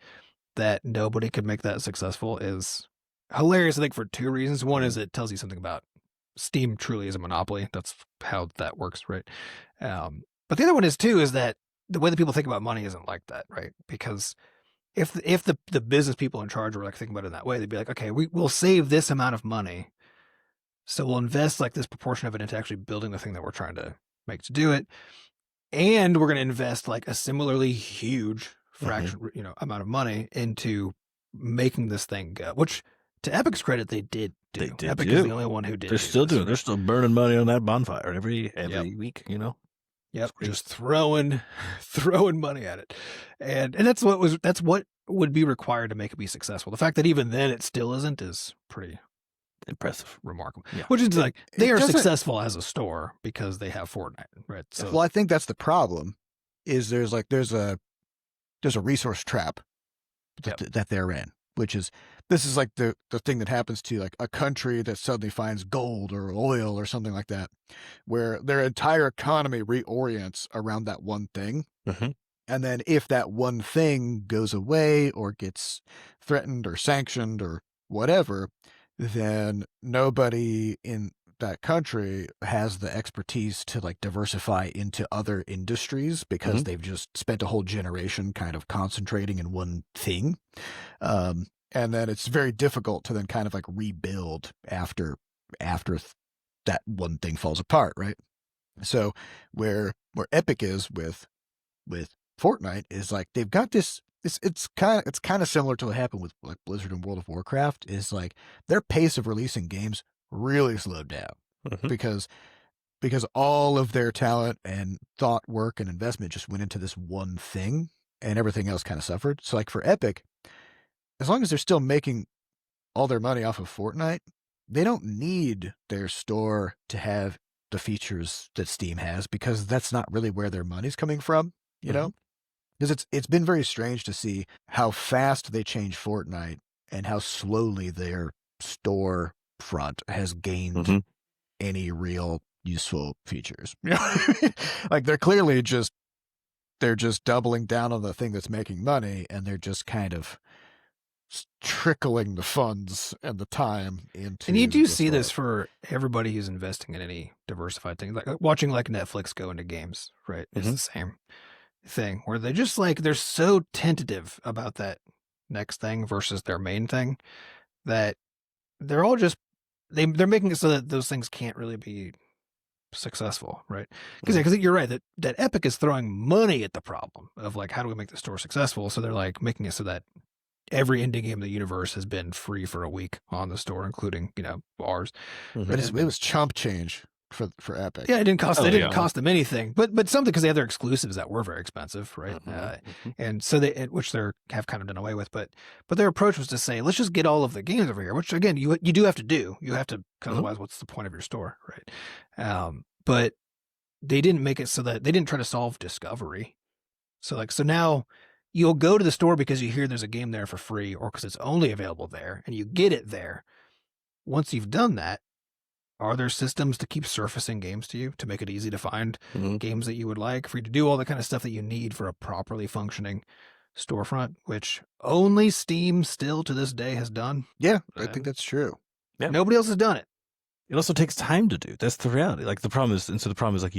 that nobody could make that successful is hilarious. I think for two reasons. One is it tells you something about Steam truly is a monopoly. That's how that works, right? But the other one is that the way that people think about money isn't like that, right? Because if the business people in charge were like thinking about it in that way, they'd be like, okay, we'll save this amount of money, so we'll invest like this proportion of it into actually building the thing that we're trying to make to do it, and we're going to invest like a similarly huge fraction, amount of money into making this thing go. Which, to Epic's credit, they did do. They did Epic do. is the only one who did. They're still this. doing. They're still burning money on that bonfire every week. Yep, It's just throwing money at it, and that's what would be required to make it be successful. The fact that even then it still isn't is pretty impressive. remarkable. Yeah. Which is like It they are doesn't- successful as a store because they have Fortnite, right? So well, I think that's the problem. Is there's a resource trap that they're in, which is this is like the thing that happens to like a country that suddenly finds gold or oil or something like that, where their entire economy reorients around that one thing. Mhm. And then if that one thing goes away or gets threatened or sanctioned or whatever, then nobody in that country has the expertise to like diversify into other industries because they've just spent a whole generation kind of concentrating in one thing. And then it's very difficult to then kind of like rebuild after that one thing falls apart, right? So where Epic is with Fortnite is like they've got this it's kind of similar to what happened with like Blizzard and World of Warcraft, is like their pace of releasing games really slowed down because all of their talent and thought, work, and investment just went into this one thing, and everything else kind of suffered. So like for Epic, as long as they're still making all their money off of Fortnite, they don't need their store to have the features that Steam has, because that's not really where their money's coming from, you know? Because it's been very strange to see how fast they change Fortnite and how slowly their store front has gained any real useful features. Like they're clearly just doubling down on the thing that's making money, and they're just kind of trickling the funds and the time into. And you do the see store. this for everybody who's investing in any diversified thing, like watching like Netflix go into games, right? It's the same thing where they just like they're so tentative about that next thing versus their main thing that they're all just they're making it so that those things can't really be successful, right? Because you're right that Epic is throwing money at the problem of like, how do we make the store successful? So they're like making it so that every indie game in the universe has been free for a week on the store, including, you know, ours. But it was chump change for Epic. Yeah, it didn't cost. It didn't cost them anything, but something, because they had their exclusives that were very expensive, right? And so which they have kind of done away with. But their approach was to say, let's just get all of the games over here. Which again, you do have to do. You have to, because otherwise, what's the point of your store, right? But they didn't make it so that they didn't try to solve discovery. So now you'll go to the store because you hear there's a game there for free, or because it's only available there, and you get it there. Once you've done that, are there systems to keep surfacing games to you to make it easy to find games that you would like, for you to do all the kind of stuff that you need for a properly functioning storefront, which only Steam still to this day has done? Yeah, I think that's true. Yeah. Nobody else has done it. It also takes time to do. That's the reality. Like the problem is like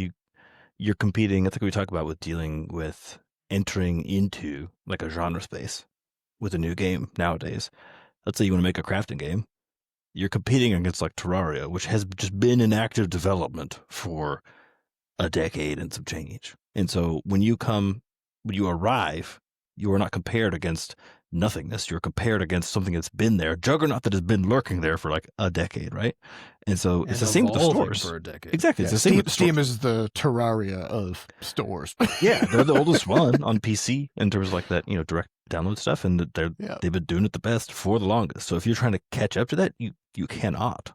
you're competing. I think we talk about with dealing with entering into like a genre space with a new game nowadays. Let's say you want to make a crafting game. You're competing against like Terraria, which has just been in active development for a decade and some change. And so when you arrive, you are not compared against nothingness. You're compared against something that's been there, juggernaut that has been lurking there for like a decade, right? And so it's the same with the stores. For a decade. Exactly. It's the same with the Steam stores. is the Terraria of stores. Yeah, they're the oldest one on PC in terms of like that, direct download stuff, and they've been doing it the best for the longest. So if you're trying to catch up to that, you cannot.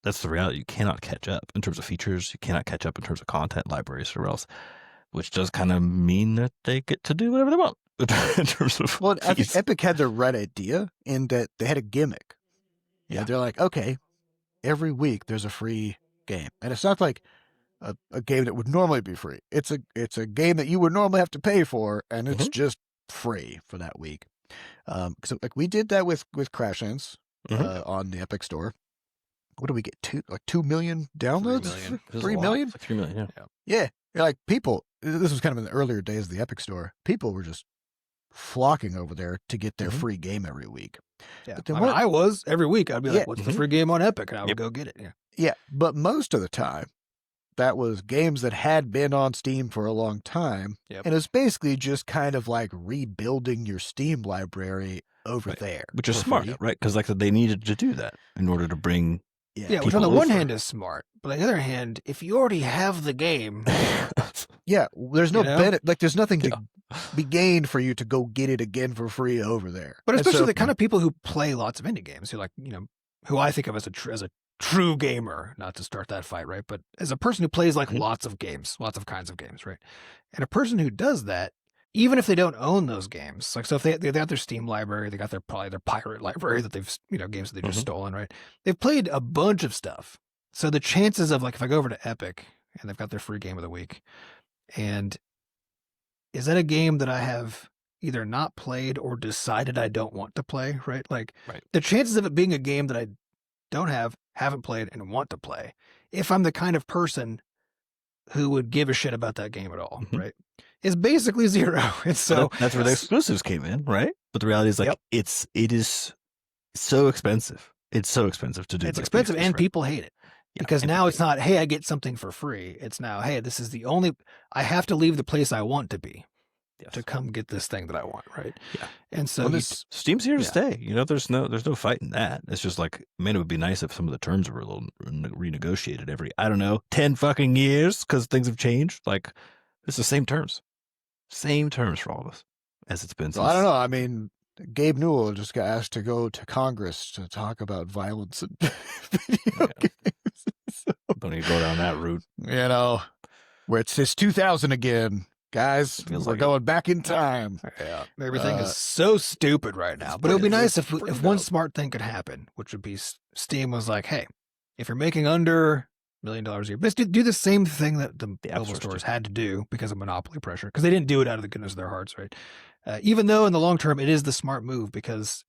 That's the reality. You cannot catch up in terms of features. You cannot catch up in terms of content libraries or else, which does kind of mean that they get to do whatever they want in terms of. Well, I think Epic had the right idea in that they had a gimmick. Yeah, they're like, okay, every week there's a free game, and it's not like a game that would normally be free. It's a game that you would normally have to pay for, and it's just free for that week. So like we did that with Crashlands on the Epic Store. What do we get? 2 million downloads? 3 million? 3 million, yeah. Yeah. Like people, this was kind of in the earlier days of the Epic Store. People were just flocking over there to get their free game every week. Yeah. But then I was every week. I'd be like, what's the free game on Epic? And I would go get it. Yeah. Yeah. But most of the time, that was games that had been on Steam for a long time. Yep. And it's basically just kind of like rebuilding your Steam library over there. Which is for smart, free. right? Because like they needed to do that in order to bring. Yeah, which on the one hand is smart, but on the other hand, if you already have the game, Yeah, there's no benefit. Like, there's nothing to Yeah. be gained for you to go get it again for free over there. but And especially so- the kind of people who play lots of indie games, who like, who I think of as a true gamer, not to start that fight, right? But as a person who plays like lots of games, lots of kinds of games, right? And a person who does that, even if they don't own those games, like, so if they got their Steam library, they got probably their pirate library that they've, games that they've just stolen, right? They've played a bunch of stuff. So the chances of like, if I go over to Epic and they've got their free game of the week, and is that a game that I have either not played or decided I don't want to play, right? Like Right. the chances of it being a game that I haven't played and want to play, if I'm the kind of person who would give a shit about that game at all, Mhm. right, is basically zero. And so That's where the exclusives came in, right? But the reality is, like, Yep. it is so expensive. It's so expensive to do. it's like expensive these, and right? people hate it. Yeah, Because and now people it's not, hey, I get something for free. It's now, hey, this is the only, I have to leave the place I want to be yes. to come get this thing that I want, right? Yeah. And so Well, you- this Steam's here to Yeah. stay. You know, there's no fighting that. It's just like, man, it would be nice if some of the terms were a little renegotiated every, I don't know, 10 fucking years because things have changed. Like, it's the same terms for all of us as it's been. So I don't know. I mean, Gabe Newell just got asked to go to Congress to talk about violence in video games. So, Don't need to go down that route. you know, where it's 2000 again, guys. Feels We're like it. going back in time. Yeah, everything Uh, is so stupid right now. But it would be pretty- nice if it's pretty one dope. smart thing could happen, which would be Steam was like, hey, if you're making under $1 million a year, just do the same thing that the The app mobile stores stores do. had to do because of monopoly pressure, because they didn't do it out of the goodness of their hearts, right? Even though in the long term it is the smart move, because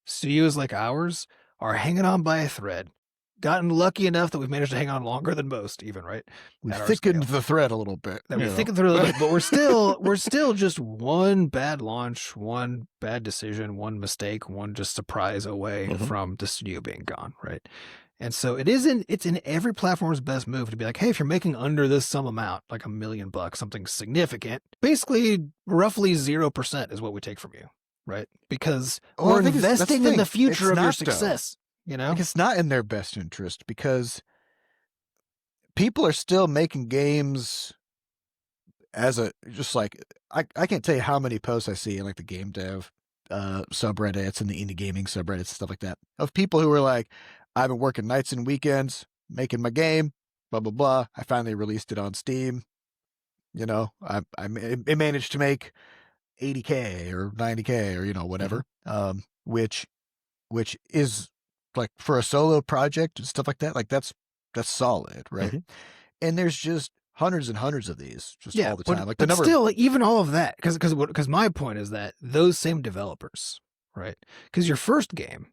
studios like ours are hanging on by a thread. Gotten lucky enough that we've managed to hang on longer than most, even, right? We at our thickened scale. the thread a little bit. That we you know. think through a little bit, but we're still just one bad launch, one bad decision, one mistake, one just surprise away Mhm. from the studio being gone, right? And so it's in every platform's best move to be like, hey, if you're making under this sum amount, like $1 million, something significant, basically roughly 0% is what we take from you, right? Because Well, I we're think that's the investing in thing. the future It's of your not, though. success, you know? Like, it's not in their best interest because people are still making games as a just like I can't tell you how many posts I see in like the game dev subreddits and the indie gaming subreddits and stuff like that of people who are like, I've been working nights and weekends making my game, blah blah blah. I finally released it on Steam. You know, it managed to make 80K or 90K or whatever. Which is like for a solo project and stuff like that. Like that's solid, right? Mhm. And there's just hundreds and hundreds of these just all the but, time. Like the but number. still, like, even all of that, because my point is that those same developers, right? Because your first game,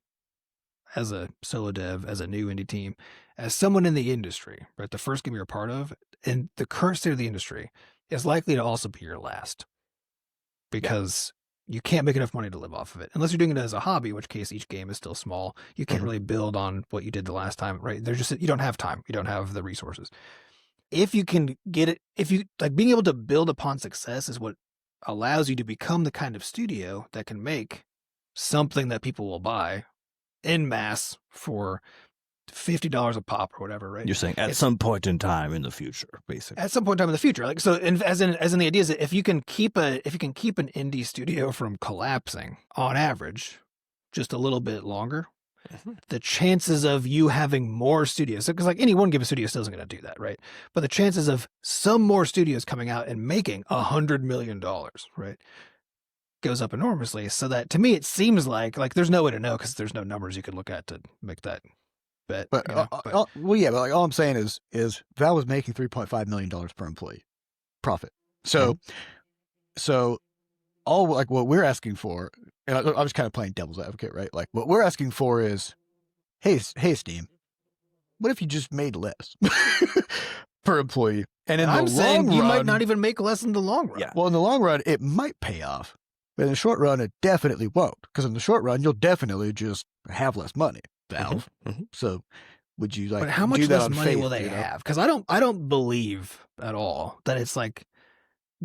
as a solo dev, as a new indie team, as someone in the industry, right? The first game you're a part of, in the current state of the industry, is likely to also be your last, because you can't make enough money to live off of it unless you're doing it as a hobby, in which case each game is still small. You can't Mhm. really build on what you did the last time, right? You don't have time. You don't have the resources. If you can get it, if you like being able to build upon success is what allows you to become the kind of studio that can make something that people will buy en masse for $50 a pop or whatever, right? You're saying at It's- some point in time in the future, basically. At some point in time in the future, like so, as in the idea is that if you can keep an indie studio from collapsing on average, just a little bit longer, Mhm. the chances of you having more studios, because like any one given studio still isn't going to do that, right? But the chances of some more studios coming out and making $100 million, right, goes up enormously. So that to me, it seems like there's no way to know because there's no numbers you could look at to make that bet. But, you know? well, yeah, but like all I'm saying is Valve was making $3.5 million per employee profit. So, so all like what we're asking for, and I was kind of playing devil's advocate, right? Like what we're asking for is, hey Steam, what if you just made less per employee? And in I'm the saying long you run, might not even make less in the long run. Yeah. well, in the long run, it might pay off, but in the short run, it definitely won't. Because in the short run, you'll definitely just have less money, Valve. Mhm. So, would you like? But how much do that less on money faith, will they you know? have? Because I don't believe at all that it's like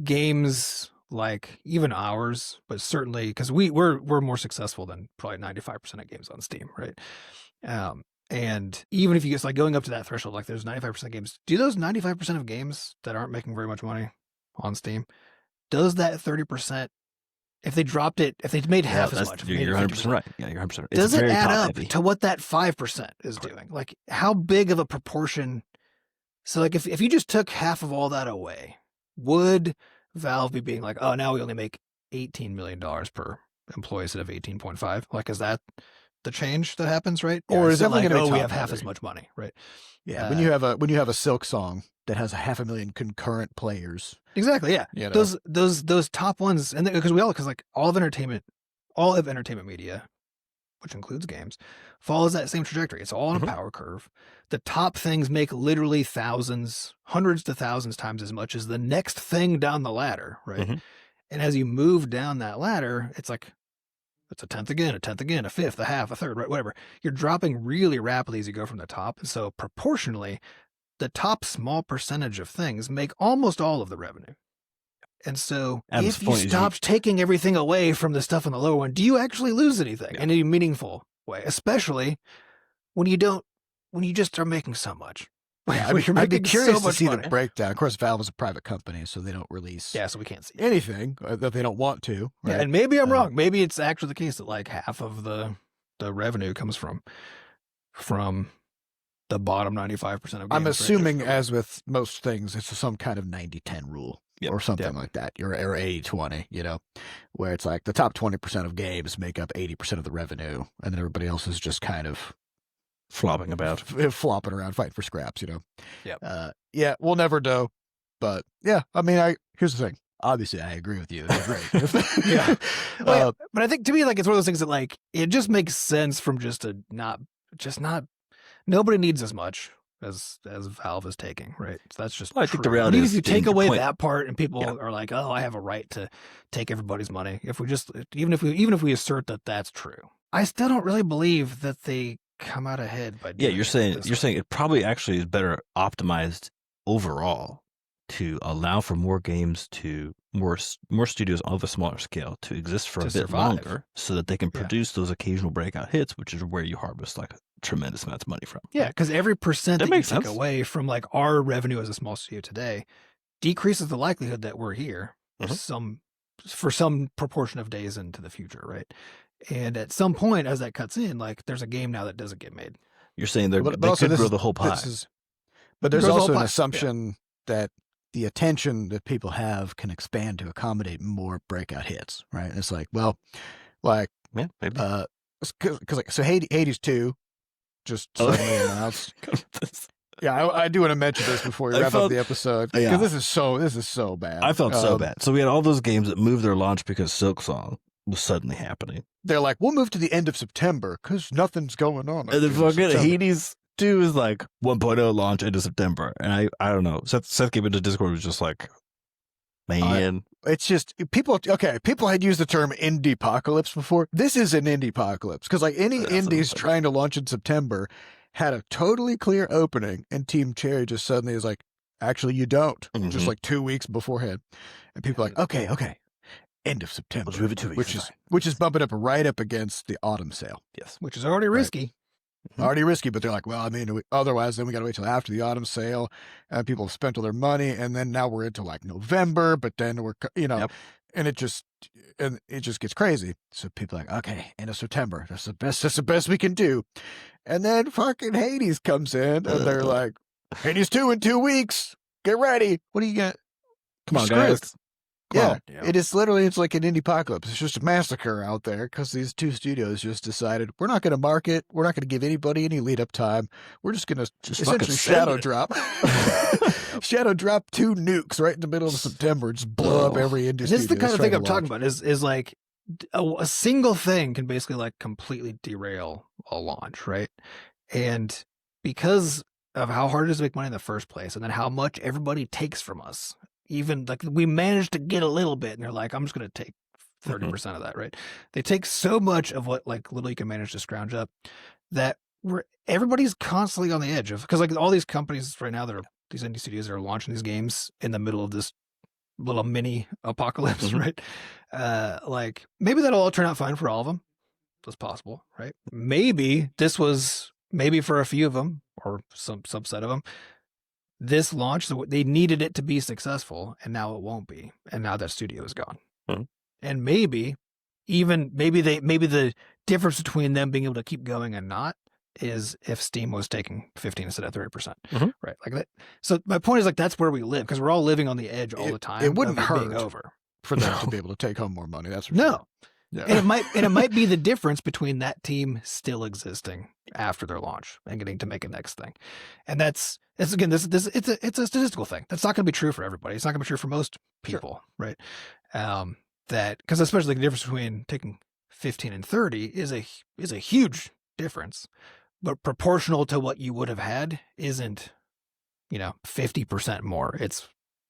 games like even ours, but certainly because we're more successful than probably 95% of games on Steam, right? And even if you get like going up to that threshold, like there's 95% of games. Do those 95% of games that aren't making very much money on Steam, does that 30%, if they dropped it, if they made half as much, You're 100% right. Yeah, you're 100% right. does it very add top up heavy. to what that 5% is doing? Like how big of a proportion? So like if you just took half of all that away, would Valve be being like, oh, now we only make $18 million per employee instead of 18.5? Like, is that the change that happens, right? Yeah, Or it's is it definitely like, gonna be oh, we top have half as heavy. much money, right? Yeah, when you have a Silk song that has 500,000 concurrent players, Exactly. Yeah. you know, Those top ones, and because like all of entertainment media, which includes games, follows that same trajectory. It's all on a power curve. The top things make literally hundreds to thousands times as much as the next thing down the ladder, right? Mhm. And as you move down that ladder, it's like it's a tenth again, a fifth, a half, a third, right? Whatever. You're dropping really rapidly as you go from the top. And so proportionally, the top small percentage of things make almost all of the revenue. And so And if the you point is stopped taking everything away from the stuff on the lower one, do you actually lose anything in a meaningful way? Especially when you just are making so much. yeah, When you're I'd be making curious so to much see money. the breakdown. Of course, Valve is a private company, so they don't release Yeah, so we can't see it. anything that they don't want to. Right? Yeah, and maybe I'm wrong. Maybe it's actually the case that like half of the revenue comes from the bottom 95% of games. I'm right? assuming, as with most things, it's some kind of 90-10 rule or something like that, or 80-20, where it's like the top 20% of games make up 80% of the revenue, and then everybody else is just kind of flopping about. flopping around, fighting for scraps, Yep. Yeah, we'll never know. But yeah, I mean, here's the thing. Obviously, I agree with you. They're great. Yeah. Well, but I think to me, like, it's one of those things that, like, it just makes sense from just not, nobody needs as much as Valve is taking, right? So that's just Well, I think the true. reality I mean, is, if you take your away point- that part and people are like, oh, I have a right to take everybody's money. If we just, even if we assert that that's true, I still don't really believe that they come out ahead by doing you're saying it probably actually is better optimized overall to allow for more games to more studios of a smaller scale to exist for a To bit survive. longer, so that they can Yeah. produce those occasional breakout hits, which is where you harvest like tremendous amounts of money from. Yeah, because every percent That that you makes take sense. away from like our revenue as a small studio today decreases the likelihood that we're here for some proportion of days into the future, right? And at some point, as that cuts in, like there's a game now that doesn't get made. You're saying they But could also grow the whole pie. But there's Grows the also whole an pie, assumption that the attention that people have can expand to accommodate more breakout hits, right? And it's like, well, like, Yeah, maybe. because like, so Hades 2 just suddenly announced. Yeah, I do want to mention this before we I wrap felt- up the episode, because Yeah. this is so bad. I felt so bad. So we had all those games that moved their launch because Silk Song was suddenly happening. They're like, we'll move to the end of September because nothing's going on. And then in fucking September. Hades 2 is like 1.0 launch into September. And I don't know. Seth came into Discord was just like, man. It's just people had used the term indie apocalypse before. This is an indie apocalypse because like any indies trying to launch in September had a totally clear opening, and Team Cherry just suddenly is like, actually you don't, just like 2 weeks beforehand, and people are like, okay, end of September, We'll move it 2 weeks. which is bumping up right up against the autumn sale. Yes. Which is already risky. Already risky, but they're like, well, I mean, otherwise then we got to wait till after the autumn sale, and people have spent all their money, and then now we're into like November, but then we're and it just gets crazy. So people are like, okay, end of September, that's the best we can do, and then fucking Hades comes in, and they're like, Hades 2 in 2 weeks, get ready. What do you got? Come on, Screwed. guys. Yeah, Yeah. it's like an indie apocalypse. It's just a massacre out there because these two studios just decided we're not going to market. We're not going to give anybody any lead up time. We're just going to essentially shadow drop. Shadow drop 2 nukes right in the middle of September. Just blow up every indie This is the studio kind that's of thing trying I'm to talking launch. about is like a single thing can basically like completely derail a launch, right? And because of how hard it is to make money in the first place, and then how much everybody takes from us, even like we managed to get a little bit, and they're like, I'm just going to take 30% of that, right? They take so much of what like little you can manage to scrounge up that everybody's constantly on the edge of, because like all these companies right now that are these indie studios that are launching these games in the middle of this little mini apocalypse, right? Like maybe that'll all turn out fine for all of them. That's possible, right? Maybe for a few of them or some subset of them, this launch, they needed it to be successful, and now it won't be, and now that studio is gone. And maybe the difference between them being able to keep going and not is if Steam was taking 15 instead of 30%, right? Like that. So my point is like that's where we live, because we're all living on the edge all the time. It wouldn't of hurt being over for them to be able to take home more money. That's for no. sure. Yeah. And it might be the difference between that team still existing after their launch and getting to make a next thing. And it's again, it's a statistical thing. That's not going to be true for everybody. It's not going to be true for most people, right? That because especially the difference between taking 15 and 30 is a huge difference, but proportional to what you would have had isn't, 50% more. It's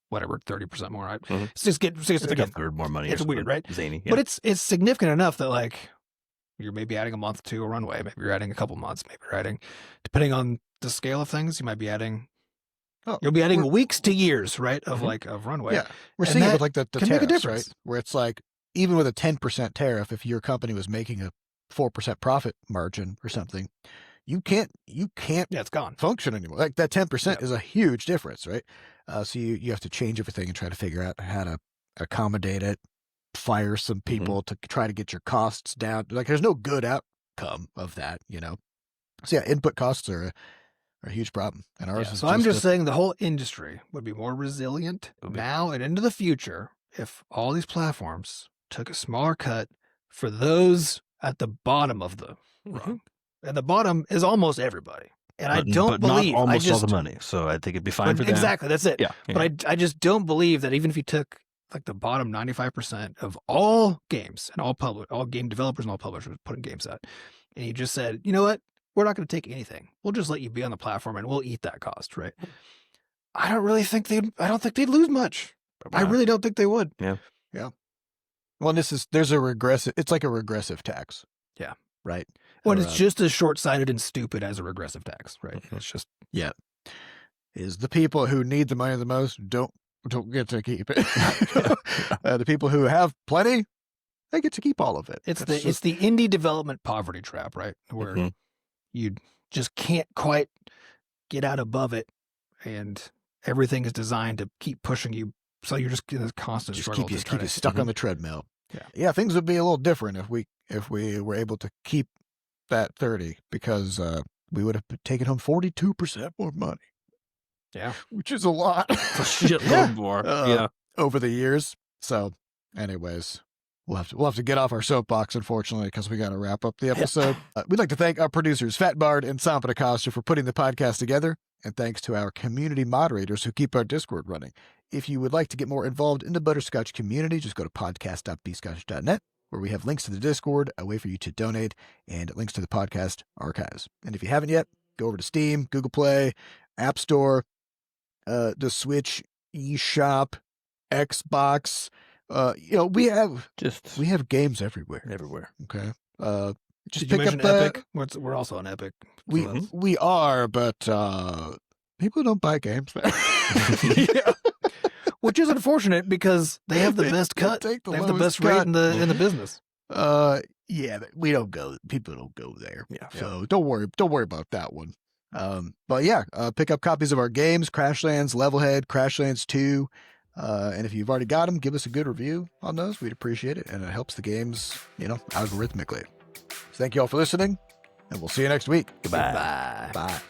whatever, 30% more. Right? Mhm. It's just It's like again, a third more money. it's or weird, something right? Zany. Yeah. but it's significant enough that like you're maybe adding a month to a runway, maybe you're adding a couple months, maybe you're adding, depending on the scale of things, you might be adding. You'll be adding weeks to years, right? Of of runway. Yeah, we're And seeing it that with like the can make a tariffs, difference. right? Where it's like even with a 10% tariff, if your company was making a 4% profit margin or something, you can't Yeah, it's gone. function anymore. Like that 10% Yep. is a huge difference, right? So you have to change everything and try to figure out how to accommodate it, fire some people to try to get your costs down. Like there's no good outcome of that, So yeah, input costs are a huge problem, and ours Yeah, is so I'm just a- saying the whole industry would be more resilient now and into the future if all these platforms took a smaller cut for those at the bottom of the rung. And the bottom is almost everybody. And I don't but believe not almost I all just the money. So I think it'd be fine for them. exactly that's it. Yeah. But I just don't believe that even if you took like the bottom 95% of all games and all game developers and all publishers putting games out, and you just said, you know what, we're not going to take anything. We'll just let you be on the platform and we'll eat that cost, right? I don't think they'd lose much. I really don't think they would. Well, there's a regressive. It's like a regressive tax. Yeah. Right. When Or, it's just as short-sighted and stupid as a regressive tax, right? It's just is the people who need the money the most don't get to keep it. The people who have plenty, they get to keep all of it. it's That's it's the indie development poverty trap, right? Where Mhm. you just can't quite get out above it, and everything is designed to keep pushing you. So you're just in this constant just struggle. keep you stuck on the treadmill. Yeah. Yeah, things would be a little different if we were able to keep that 30 because we would have taken home 42% more money. Yeah. Which is a lot. It's a shitload more. Over the years. So, anyways, we'll have to get off our soapbox, unfortunately, because we got to wrap up the episode. We'd like to thank our producers, Fat Bard and Sampa Acosta, for putting the podcast together, and thanks to our community moderators who keep our Discord running. If you would like to get more involved in the Butterscotch community, just go to podcast.bscotch.net, where we have links to the Discord, a way for you to donate, and links to the podcast archives. And if you haven't yet, go over to Steam, Google Play, App Store, the Switch eShop, Xbox. We have games everywhere. Okay. Just Did you pick up mention Epic? We're also on Epic. We are, but people don't buy games there. Yeah. Which is unfortunate because they have the best cut. They They have the best rate in the business. Yeah, we don't go. People don't go there. Yeah. So don't worry about that one. But yeah, pick up copies of our games: Crashlands, Levelhead, Crashlands 2. And if you've already got them, give us a good review on those. We'd appreciate it, and it helps the games, algorithmically. So thank you all for listening, and we'll see you next week. Goodbye. Bye.